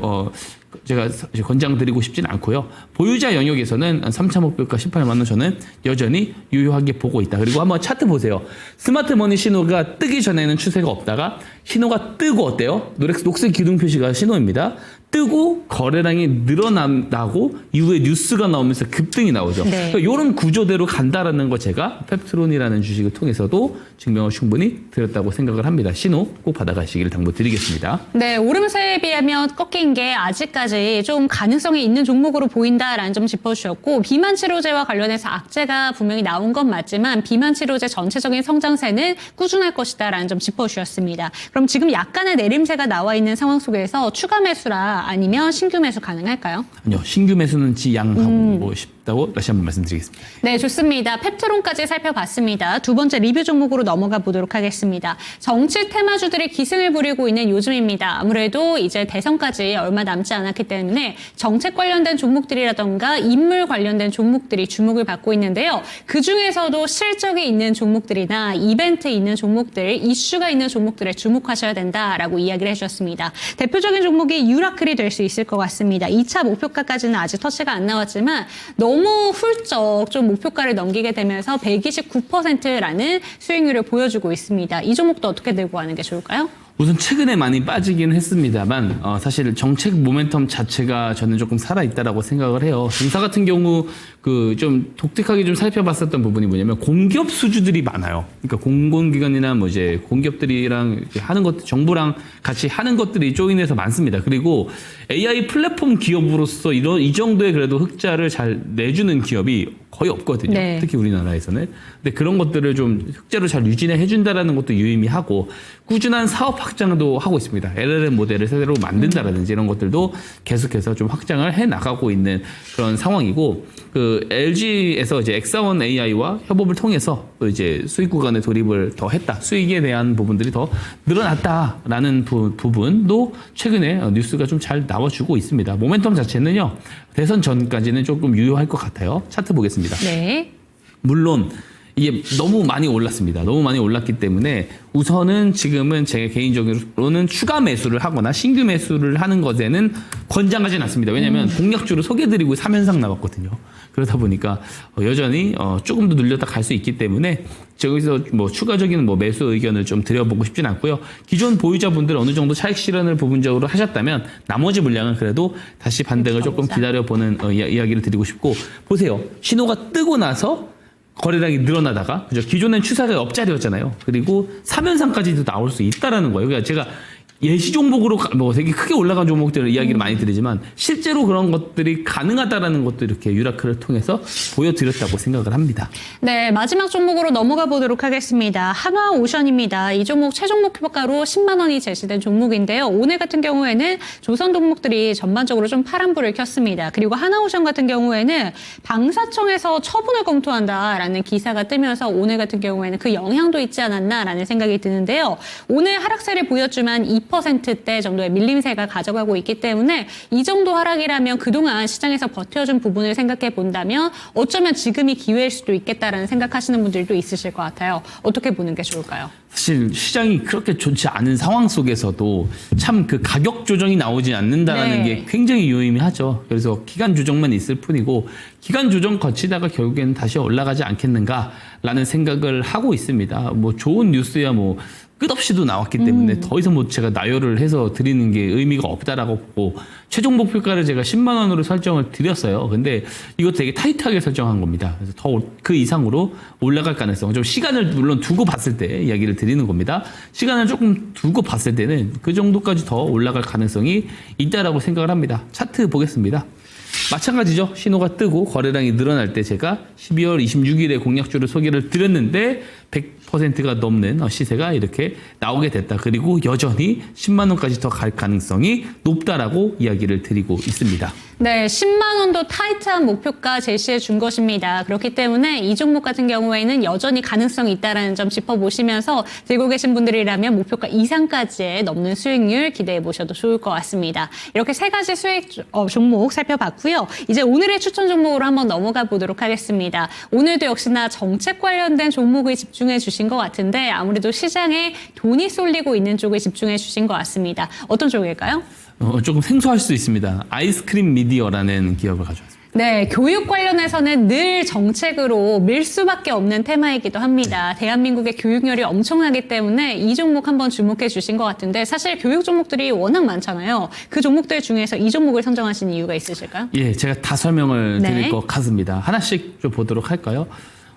제가 권장드리고 싶지는 않고요. 보유자 영역에서는 3차 목표가 18만 원 저는 여전히 유효하게 보고 있다. 그리고 한번 차트 보세요. 스마트 머니 신호가 뜨기 전에는 추세가 없다가 신호가 뜨고 어때요? 녹색 기둥 표시가 신호입니다. 뜨고 거래량이 늘어나고 이후에 뉴스가 나오면서 급등이 나오죠. 네. 그러니까 이런 구조대로 간다라는 거 제가 펩트론이라는 주식을 통해서도 증명을 충분히 드렸다고 생각을 합니다. 신호 꼭 받아가시기를 당부드리겠습니다. 네, 오름세에 비하면 꺾인 게 아직까지 좀 가능성이 있는 종목으로 보인다라는 점 짚어주셨고, 비만 치료제와 관련해서 악재가 분명히 나온 건 맞지만 비만 치료제 전체적인 성장세는 꾸준할 것이다라는 점 짚어주셨습니다. 그럼 지금 약간의 내림세가 나와 있는 상황 속에서 추가 매수라 아니면 신규 매수 가능할까요? 아니요, 신규 매수는 지양하고 싶다고 다시 한번 말씀드리겠습니다. 네, 좋습니다. 펩트론까지 살펴봤습니다. 두 번째 리뷰 종목으로 넘어가 보도록 하겠습니다. 정치 테마주들이 기승을 부리고 있는 요즘입니다. 아무래도 이제 대선까지 얼마 남지 않았기 때문에 정책 관련된 종목들이라던가 인물 관련된 종목들이 주목을 받고 있는데요. 그중에서도 실적이 있는 종목들이나 이벤트 있는 종목들, 이슈가 있는 종목들에 주목하셔야 된다라고 이야기를 해주셨습니다. 대표적인 종목이 유라클이 될 수 있을 것 같습니다. 2차 목표가까지는 아직 터치가 안 나왔지만 너무 훌쩍 좀 목표가를 넘기게 되면서 129%라는 수익률을 보여주고 있습니다. 이 종목도 어떻게 들고 가는 게 좋을까요? 우선 최근에 많이 빠지긴 했습니다만 사실 정책 모멘텀 자체가 저는 조금 살아있다라고 생각을 해요. 증사 같은 경우 그 좀 독특하게 좀 살펴봤었던 부분이 뭐냐면 공기업 수주들이 많아요. 그러니까 공공기관이나 뭐 이제 공기업들이랑 이렇게 하는 것, 정부랑 같이 하는 것들이 조인해서 많습니다. 그리고 AI 플랫폼 기업으로서 이 정도의 그래도 흑자를 잘 내주는 기업이 거의 없거든요. 네. 특히 우리나라에서는. 근데 그런 것들을 좀 흑자로 잘 유지해 준다라는 것도 유의미하고 꾸준한 사업 확장도 하고 있습니다. LLM 모델을 새로 만든다라든지 이런 것들도 계속해서 좀 확장을 해 나가고 있는 그런 상황이고 그 LG에서 이제 엑사원 AI와 협업을 통해서 또 이제 수익 구간에 돌입을 더 했다. 수익에 대한 부분들이 더 늘어났다라는 부분도 최근에 뉴스가 좀 잘 나와주고 있습니다. 모멘텀 자체는요. 대선 전까지는 조금 유효할 것 같아요. 차트 보겠습니다. 네. 물론 이게 너무 많이 올랐습니다. 너무 많이 올랐기 때문에 우선은 지금은 제 개인적으로는 추가 매수를 하거나 신규 매수를 하는 것에는 권장하진 않습니다. 왜냐하면 공략주를 소개드리고 3연상 나왔거든요. 그러다 보니까 여전히 조금 더 늘렸다 갈 수 있기 때문에 저기서 뭐 추가적인 뭐 매수 의견을 좀 드려보고 싶진 않고요. 기존 보유자분들 어느 정도 차익 실현을 부분적으로 하셨다면 나머지 물량은 그래도 다시 반등을 조금 기다려보는 이야기를 드리고 싶고 보세요. 신호가 뜨고 나서 거래량이 늘어나다가 그죠? 기존엔 추세가 옆자리였잖아요. 그리고 3연상까지도 나올 수 있다라는 거예요. 그러니까 제가 예시 종목으로 뭐 되게 크게 올라간 종목들을 이야기를 많이 드리지만 실제로 그런 것들이 가능하다라는 것도 이렇게 유라클을 통해서 보여드렸다고 생각을 합니다. 네, 마지막 종목으로 넘어가 보도록 하겠습니다. 한화오션입니다. 이 종목 최종 목표가로 10만 원이 제시된 종목인데요. 오늘 같은 경우에는 조선 종목들이 전반적으로 좀 파란불을 켰습니다. 그리고 한화오션 같은 경우에는 방사청에서 처분을 검토한다라는 기사가 뜨면서 오늘 같은 경우에는 그 영향도 있지 않았나라는 생각이 드는데요. 오늘 하락세를 보였지만 2%대 정도의 밀림세가 가져가고 있기 때문에 이 정도 하락이라면 그동안 시장에서 버텨준 부분을 생각해 본다면 어쩌면 지금이 기회일 수도 있겠다라는 생각하시는 분들도 있으실 것 같아요. 어떻게 보는 게 좋을까요? 사실 시장이 그렇게 좋지 않은 상황 속에서도 참 그 가격 조정이 나오지 않는다라는 네. 게 굉장히 유의미하죠. 그래서 기간 조정만 있을 뿐이고 기간 조정 거치다가 결국에는 다시 올라가지 않겠는가라는 생각을 하고 있습니다. 뭐 좋은 뉴스야 뭐 끝없이도 나왔기 때문에 더 이상 뭐 제가 나열을 해서 드리는 게 의미가 없다라고 보고 최종 목표가를 제가 10만 원으로 설정을 드렸어요. 근데 이거 되게 타이트하게 설정한 겁니다. 그래서 더 그 이상으로 올라갈 가능성, 좀 시간을 물론 두고 봤을 때 이야기를 드리는 겁니다. 시간을 조금 두고 봤을 때는 그 정도까지 더 올라갈 가능성이 있다라고 생각을 합니다. 차트 보겠습니다. 마찬가지죠. 신호가 뜨고 거래량이 늘어날 때 제가 12월 26일에 공략주를 소개를 드렸는데 100%가 넘는 시세가 이렇게 나오게 됐다. 그리고 여전히 10만 원까지 더 갈 가능성이 높다라고 이야기를 드리고 있습니다. 네, 10만 원도 타이트한 목표가 제시해 준 것입니다. 그렇기 때문에 이 종목 같은 경우에는 여전히 가능성이 있다는 점 짚어보시면서 들고 계신 분들이라면 목표가 이상까지의 넘는 수익률 기대해 보셔도 좋을 것 같습니다. 이렇게 세 가지 수익 종목 살펴봤고요. 이제 오늘의 추천 종목으로 한번 넘어가 보도록 하겠습니다. 오늘도 역시나 정책 관련된 종목에 집중해 주신 것 같은데 아무래도 시장에 돈이 쏠리고 있는 쪽에 집중해 주신 것 같습니다. 어떤 쪽일까요? 조금 생소할 수 있습니다. 아이스크림 미디어라는 기업을 가져왔습니다. 네, 교육 관련해서는 늘 정책으로 밀 수밖에 없는 테마이기도 합니다. 대한민국의 교육열이 엄청나기 때문에 이 종목 한번 주목해 주신 것 같은데 사실 교육 종목들이 워낙 많잖아요. 그 종목들 중에서 이 종목을 선정하신 이유가 있으실까요? 예, 제가 다 설명을 드릴 네. 것 같습니다. 하나씩 좀 보도록 할까요?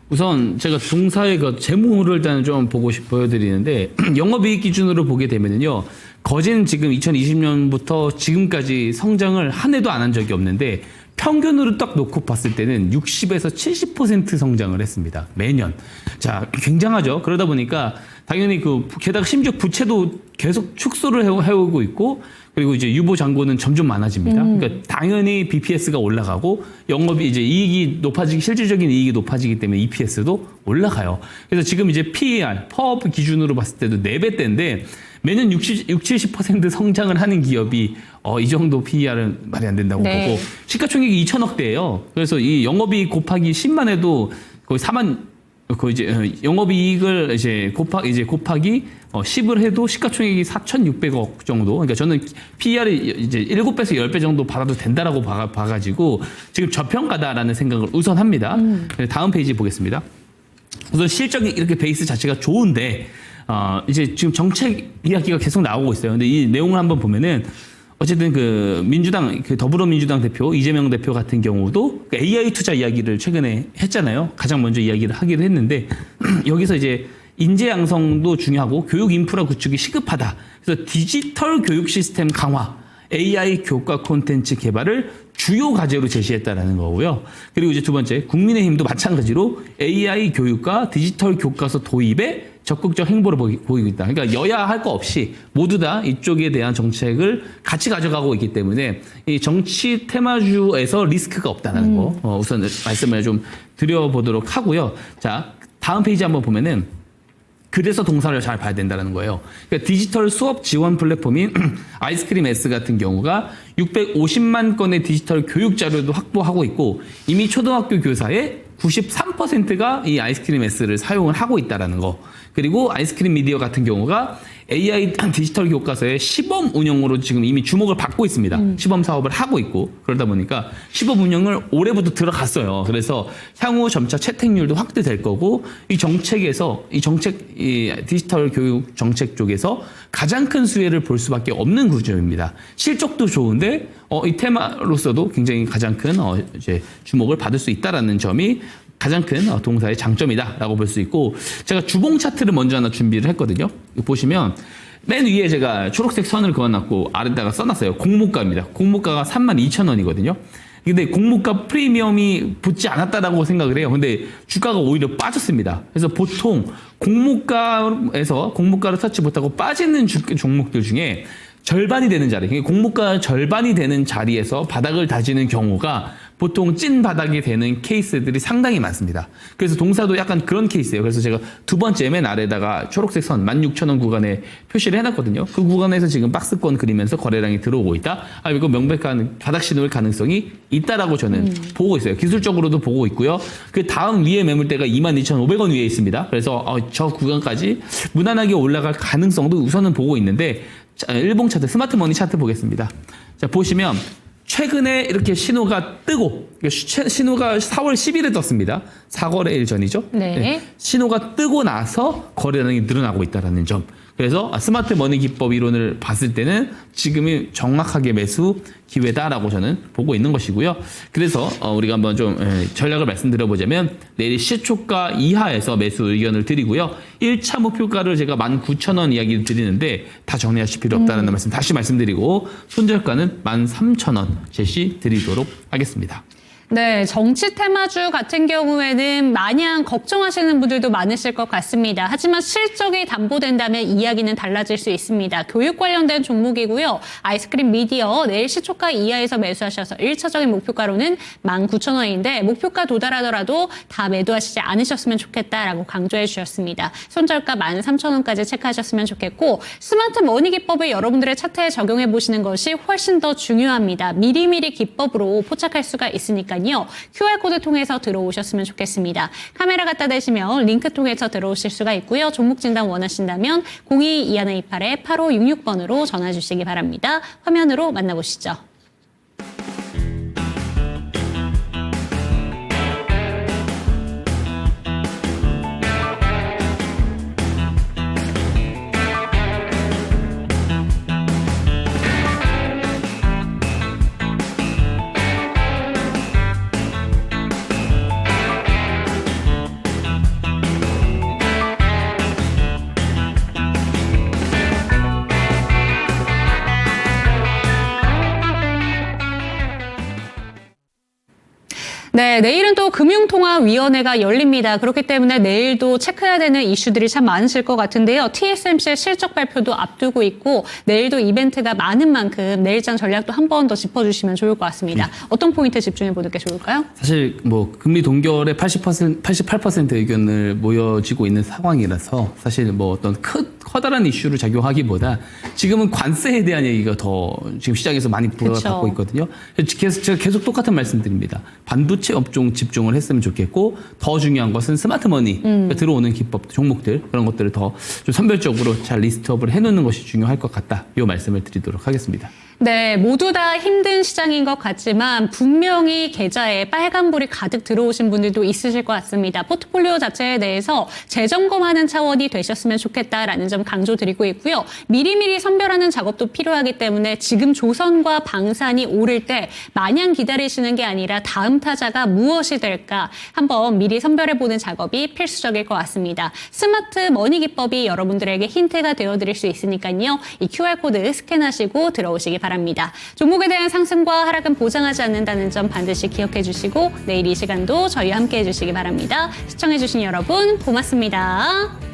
우선 제가 동사의 그 재무를 일단 좀 보여드리는데 영업이익 기준으로 보게 되면요. 거진 지금 2020년부터 지금까지 성장을 한 해도 안 한 적이 없는데 평균으로 딱 놓고 봤을 때는 60에서 70% 성장을 했습니다. 매년. 자, 굉장하죠. 그러다 보니까 당연히 게다가 심지어 부채도 계속 축소를 해오고 있고 그리고 이제 유보 잔고는 점점 많아집니다. 그러니까 당연히 BPS가 올라가고 영업이 이제 이익이 높아지기 실질적인 이익이 높아지기 때문에 EPS도 올라가요. 그래서 지금 이제 PER, 퍼업 기준으로 봤을 때도 4배대인데 매년 70% 성장을 하는 기업이 이 정도 PER은 말이 안 된다고 네. 보고 시가총액이 2천억대예요. 그래서 이 영업이익 곱하기 10만 해도 거의 4만 그 이제 영업이익을 이제 곱하기 10을 해도 시가총액이 4,600억 정도. 그러니까 저는 PER이 이제 7배에서 10배 정도 받아도 된다라고 봐가지고 지금 저평가다라는 생각을 우선 합니다. 다음 페이지 보겠습니다. 우선 실적이 이렇게 베이스 자체가 좋은데 이제 지금 정책 이야기가 계속 나오고 있어요. 근데 이 내용을 한번 보면은 어쨌든 그 민주당, 그 더불어민주당 대표 이재명 대표 같은 경우도 그 AI 투자 이야기를 최근에 했잖아요. 가장 먼저 이야기를 하기로 했는데 여기서 이제 인재 양성도 중요하고 교육 인프라 구축이 시급하다. 그래서 디지털 교육 시스템 강화, AI 교과 콘텐츠 개발을 주요 과제로 제시했다라는 거고요. 그리고 이제 두 번째, 국민의힘도 마찬가지로 AI 교육과 디지털 교과서 도입에 적극적 행보를 보이고 있다. 그러니까 여야 할 거 없이 모두 다 이쪽에 대한 정책을 같이 가져가고 있기 때문에 이 정치 테마주에서 리스크가 없다는 거 우선 말씀을 좀 드려보도록 하고요. 자, 다음 페이지 한번 보면은 그래서 동사를 잘 봐야 된다는 거예요. 그러니까 디지털 수업 지원 플랫폼인 아이스크림 S 같은 경우가 650만 건의 디지털 교육 자료도 확보하고 있고 이미 초등학교 교사의 93%가 이 아이스크림 S를 사용을 하고 있다는 거. 그리고 아이스크림 미디어 같은 경우가 AI 디지털 교과서의 시범 운영으로 지금 이미 주목을 받고 있습니다. 시범 사업을 하고 있고 그러다 보니까 시범 운영을 올해부터 들어갔어요. 그래서 향후 점차 채택률도 확대될 거고 이 정책에서 이 디지털 교육 정책 쪽에서 가장 큰 수혜를 볼 수밖에 없는 구조입니다. 실적도 좋은데 이 테마로서도 굉장히 가장 큰 이제 주목을 받을 수 있다라는 점이 가장 큰 동사의 장점이다라고 볼 수 있고 제가 주봉 차트를 먼저 하나 준비를 했거든요. 보시면 맨 위에 제가 초록색 선을 그어놨고 아래다가 써놨어요. 공모가입니다. 공모가가 32,000원이거든요. 근데 공모가 프리미엄이 붙지 않았다라고 생각을 해요. 근데 주가가 오히려 빠졌습니다. 그래서 보통 공모가에서 공모가를 터치 못하고 빠지는 종목들 중에 절반이 되는 자리, 공모가 절반이 되는 자리에서 바닥을 다지는 경우가 보통 찐 바닥이 되는 케이스들이 상당히 많습니다. 그래서 동사도 약간 그런 케이스예요. 그래서 제가 두 번째 맨 아래다가 초록색 선 16,000원 구간에 표시를 해놨거든요. 그 구간에서 지금 박스권 그리면서 거래량이 들어오고 있다. 이거 명백한 바닥 신호일 가능성이 있다라고 저는 보고 있어요. 기술적으로도 보고 있고요. 그 다음 위에 매물대가 22,500원 위에 있습니다. 그래서 저 구간까지 무난하게 올라갈 가능성도 우선은 보고 있는데 자, 일봉 차트, 스마트머니 차트 보겠습니다. 자, 보시면 최근에 이렇게 신호가 뜨고 신호가 4월 10일에 떴습니다. 4거래일 전이죠. 네. 신호가 뜨고 나서 거래량이 늘어나고 있다는 점. 그래서 스마트 머니 기법 이론을 봤을 때는 지금이 정확하게 매수 기회다라고 저는 보고 있는 것이고요. 그래서 우리가 한번 좀 전략을 말씀드려보자면 내일 시초가 이하에서 매수 의견을 드리고요. 1차 목표가를 제가 19,000원 이야기를 드리는데 다 정리하실 필요 없다는 말씀 다시 말씀드리고 손절가는 13,000원 제시 드리도록 하겠습니다. 네, 정치 테마주 같은 경우에는 마냥 걱정하시는 분들도 많으실 것 같습니다. 하지만 실적이 담보된다면 이야기는 달라질 수 있습니다. 교육 관련된 종목이고요. 아이스크림 미디어 내일 시초가 이하에서 매수하셔서 1차적인 목표가로는 19,000원인데 목표가 도달하더라도 다 매도하시지 않으셨으면 좋겠다라고 강조해 주셨습니다. 손절가 13,000원까지 체크하셨으면 좋겠고 스마트 머니 기법을 여러분들의 차트에 적용해 보시는 것이 훨씬 더 중요합니다. 미리미리 기법으로 포착할 수가 있으니까요. QR코드 통해서 들어오셨으면 좋겠습니다. 카메라 갖다 대시면 링크 통해서 들어오실 수가 있고요. 종목 진단 원하신다면 02-2128-8566번으로 전화 주시기 바랍니다. 화면으로 만나보시죠. 네, 내일은 또 금융통화위원회가 열립니다. 그렇기 때문에 내일도 체크해야 되는 이슈들이 참 많으실 것 같은데요. TSMC의 실적 발표도 앞두고 있고 내일도 이벤트가 많은 만큼 내일장 전략도 한 번 더 짚어주시면 좋을 것 같습니다. 어떤 포인트 집중해 보는 게 좋을까요? 사실 뭐 금리 동결의 88% 의견을 모여지고 있는 상황이라서 사실 뭐 어떤 커다란 이슈를 작용하기보다 지금은 관세에 대한 얘기가 더 지금 시장에서 많이 부각을 받고 있거든요. 제가 계속 똑같은 말씀드립니다. 반도체 업종 집중을 했으면 좋겠고 더 중요한 것은 스마트머니 들어오는 기법 종목들 그런 것들을 더 좀 선별적으로 잘 리스트업을 해놓는 것이 중요할 것 같다. 이 말씀을 드리도록 하겠습니다. 네, 모두 다 힘든 시장인 것 같지만 분명히 계좌에 빨간불이 가득 들어오신 분들도 있으실 것 같습니다. 포트폴리오 자체에 대해서 재점검하는 차원이 되셨으면 좋겠다라는 점 강조드리고 있고요. 미리미리 선별하는 작업도 필요하기 때문에 지금 조선과 방산이 오를 때 마냥 기다리시는 게 아니라 다음 타자가 무엇이 될까 한번 미리 선별해보는 작업이 필수적일 것 같습니다. 스마트 머니 기법이 여러분들에게 힌트가 되어드릴 수 있으니까요. 이 QR코드 스캔하시고 들어오시기 바랍니다. 종목에 대한 상승과 하락은 보장하지 않는다는 점 반드시 기억해 주시고 내일 이 시간도 저희와 함께 해주시기 바랍니다. 시청해 주신 여러분 고맙습니다.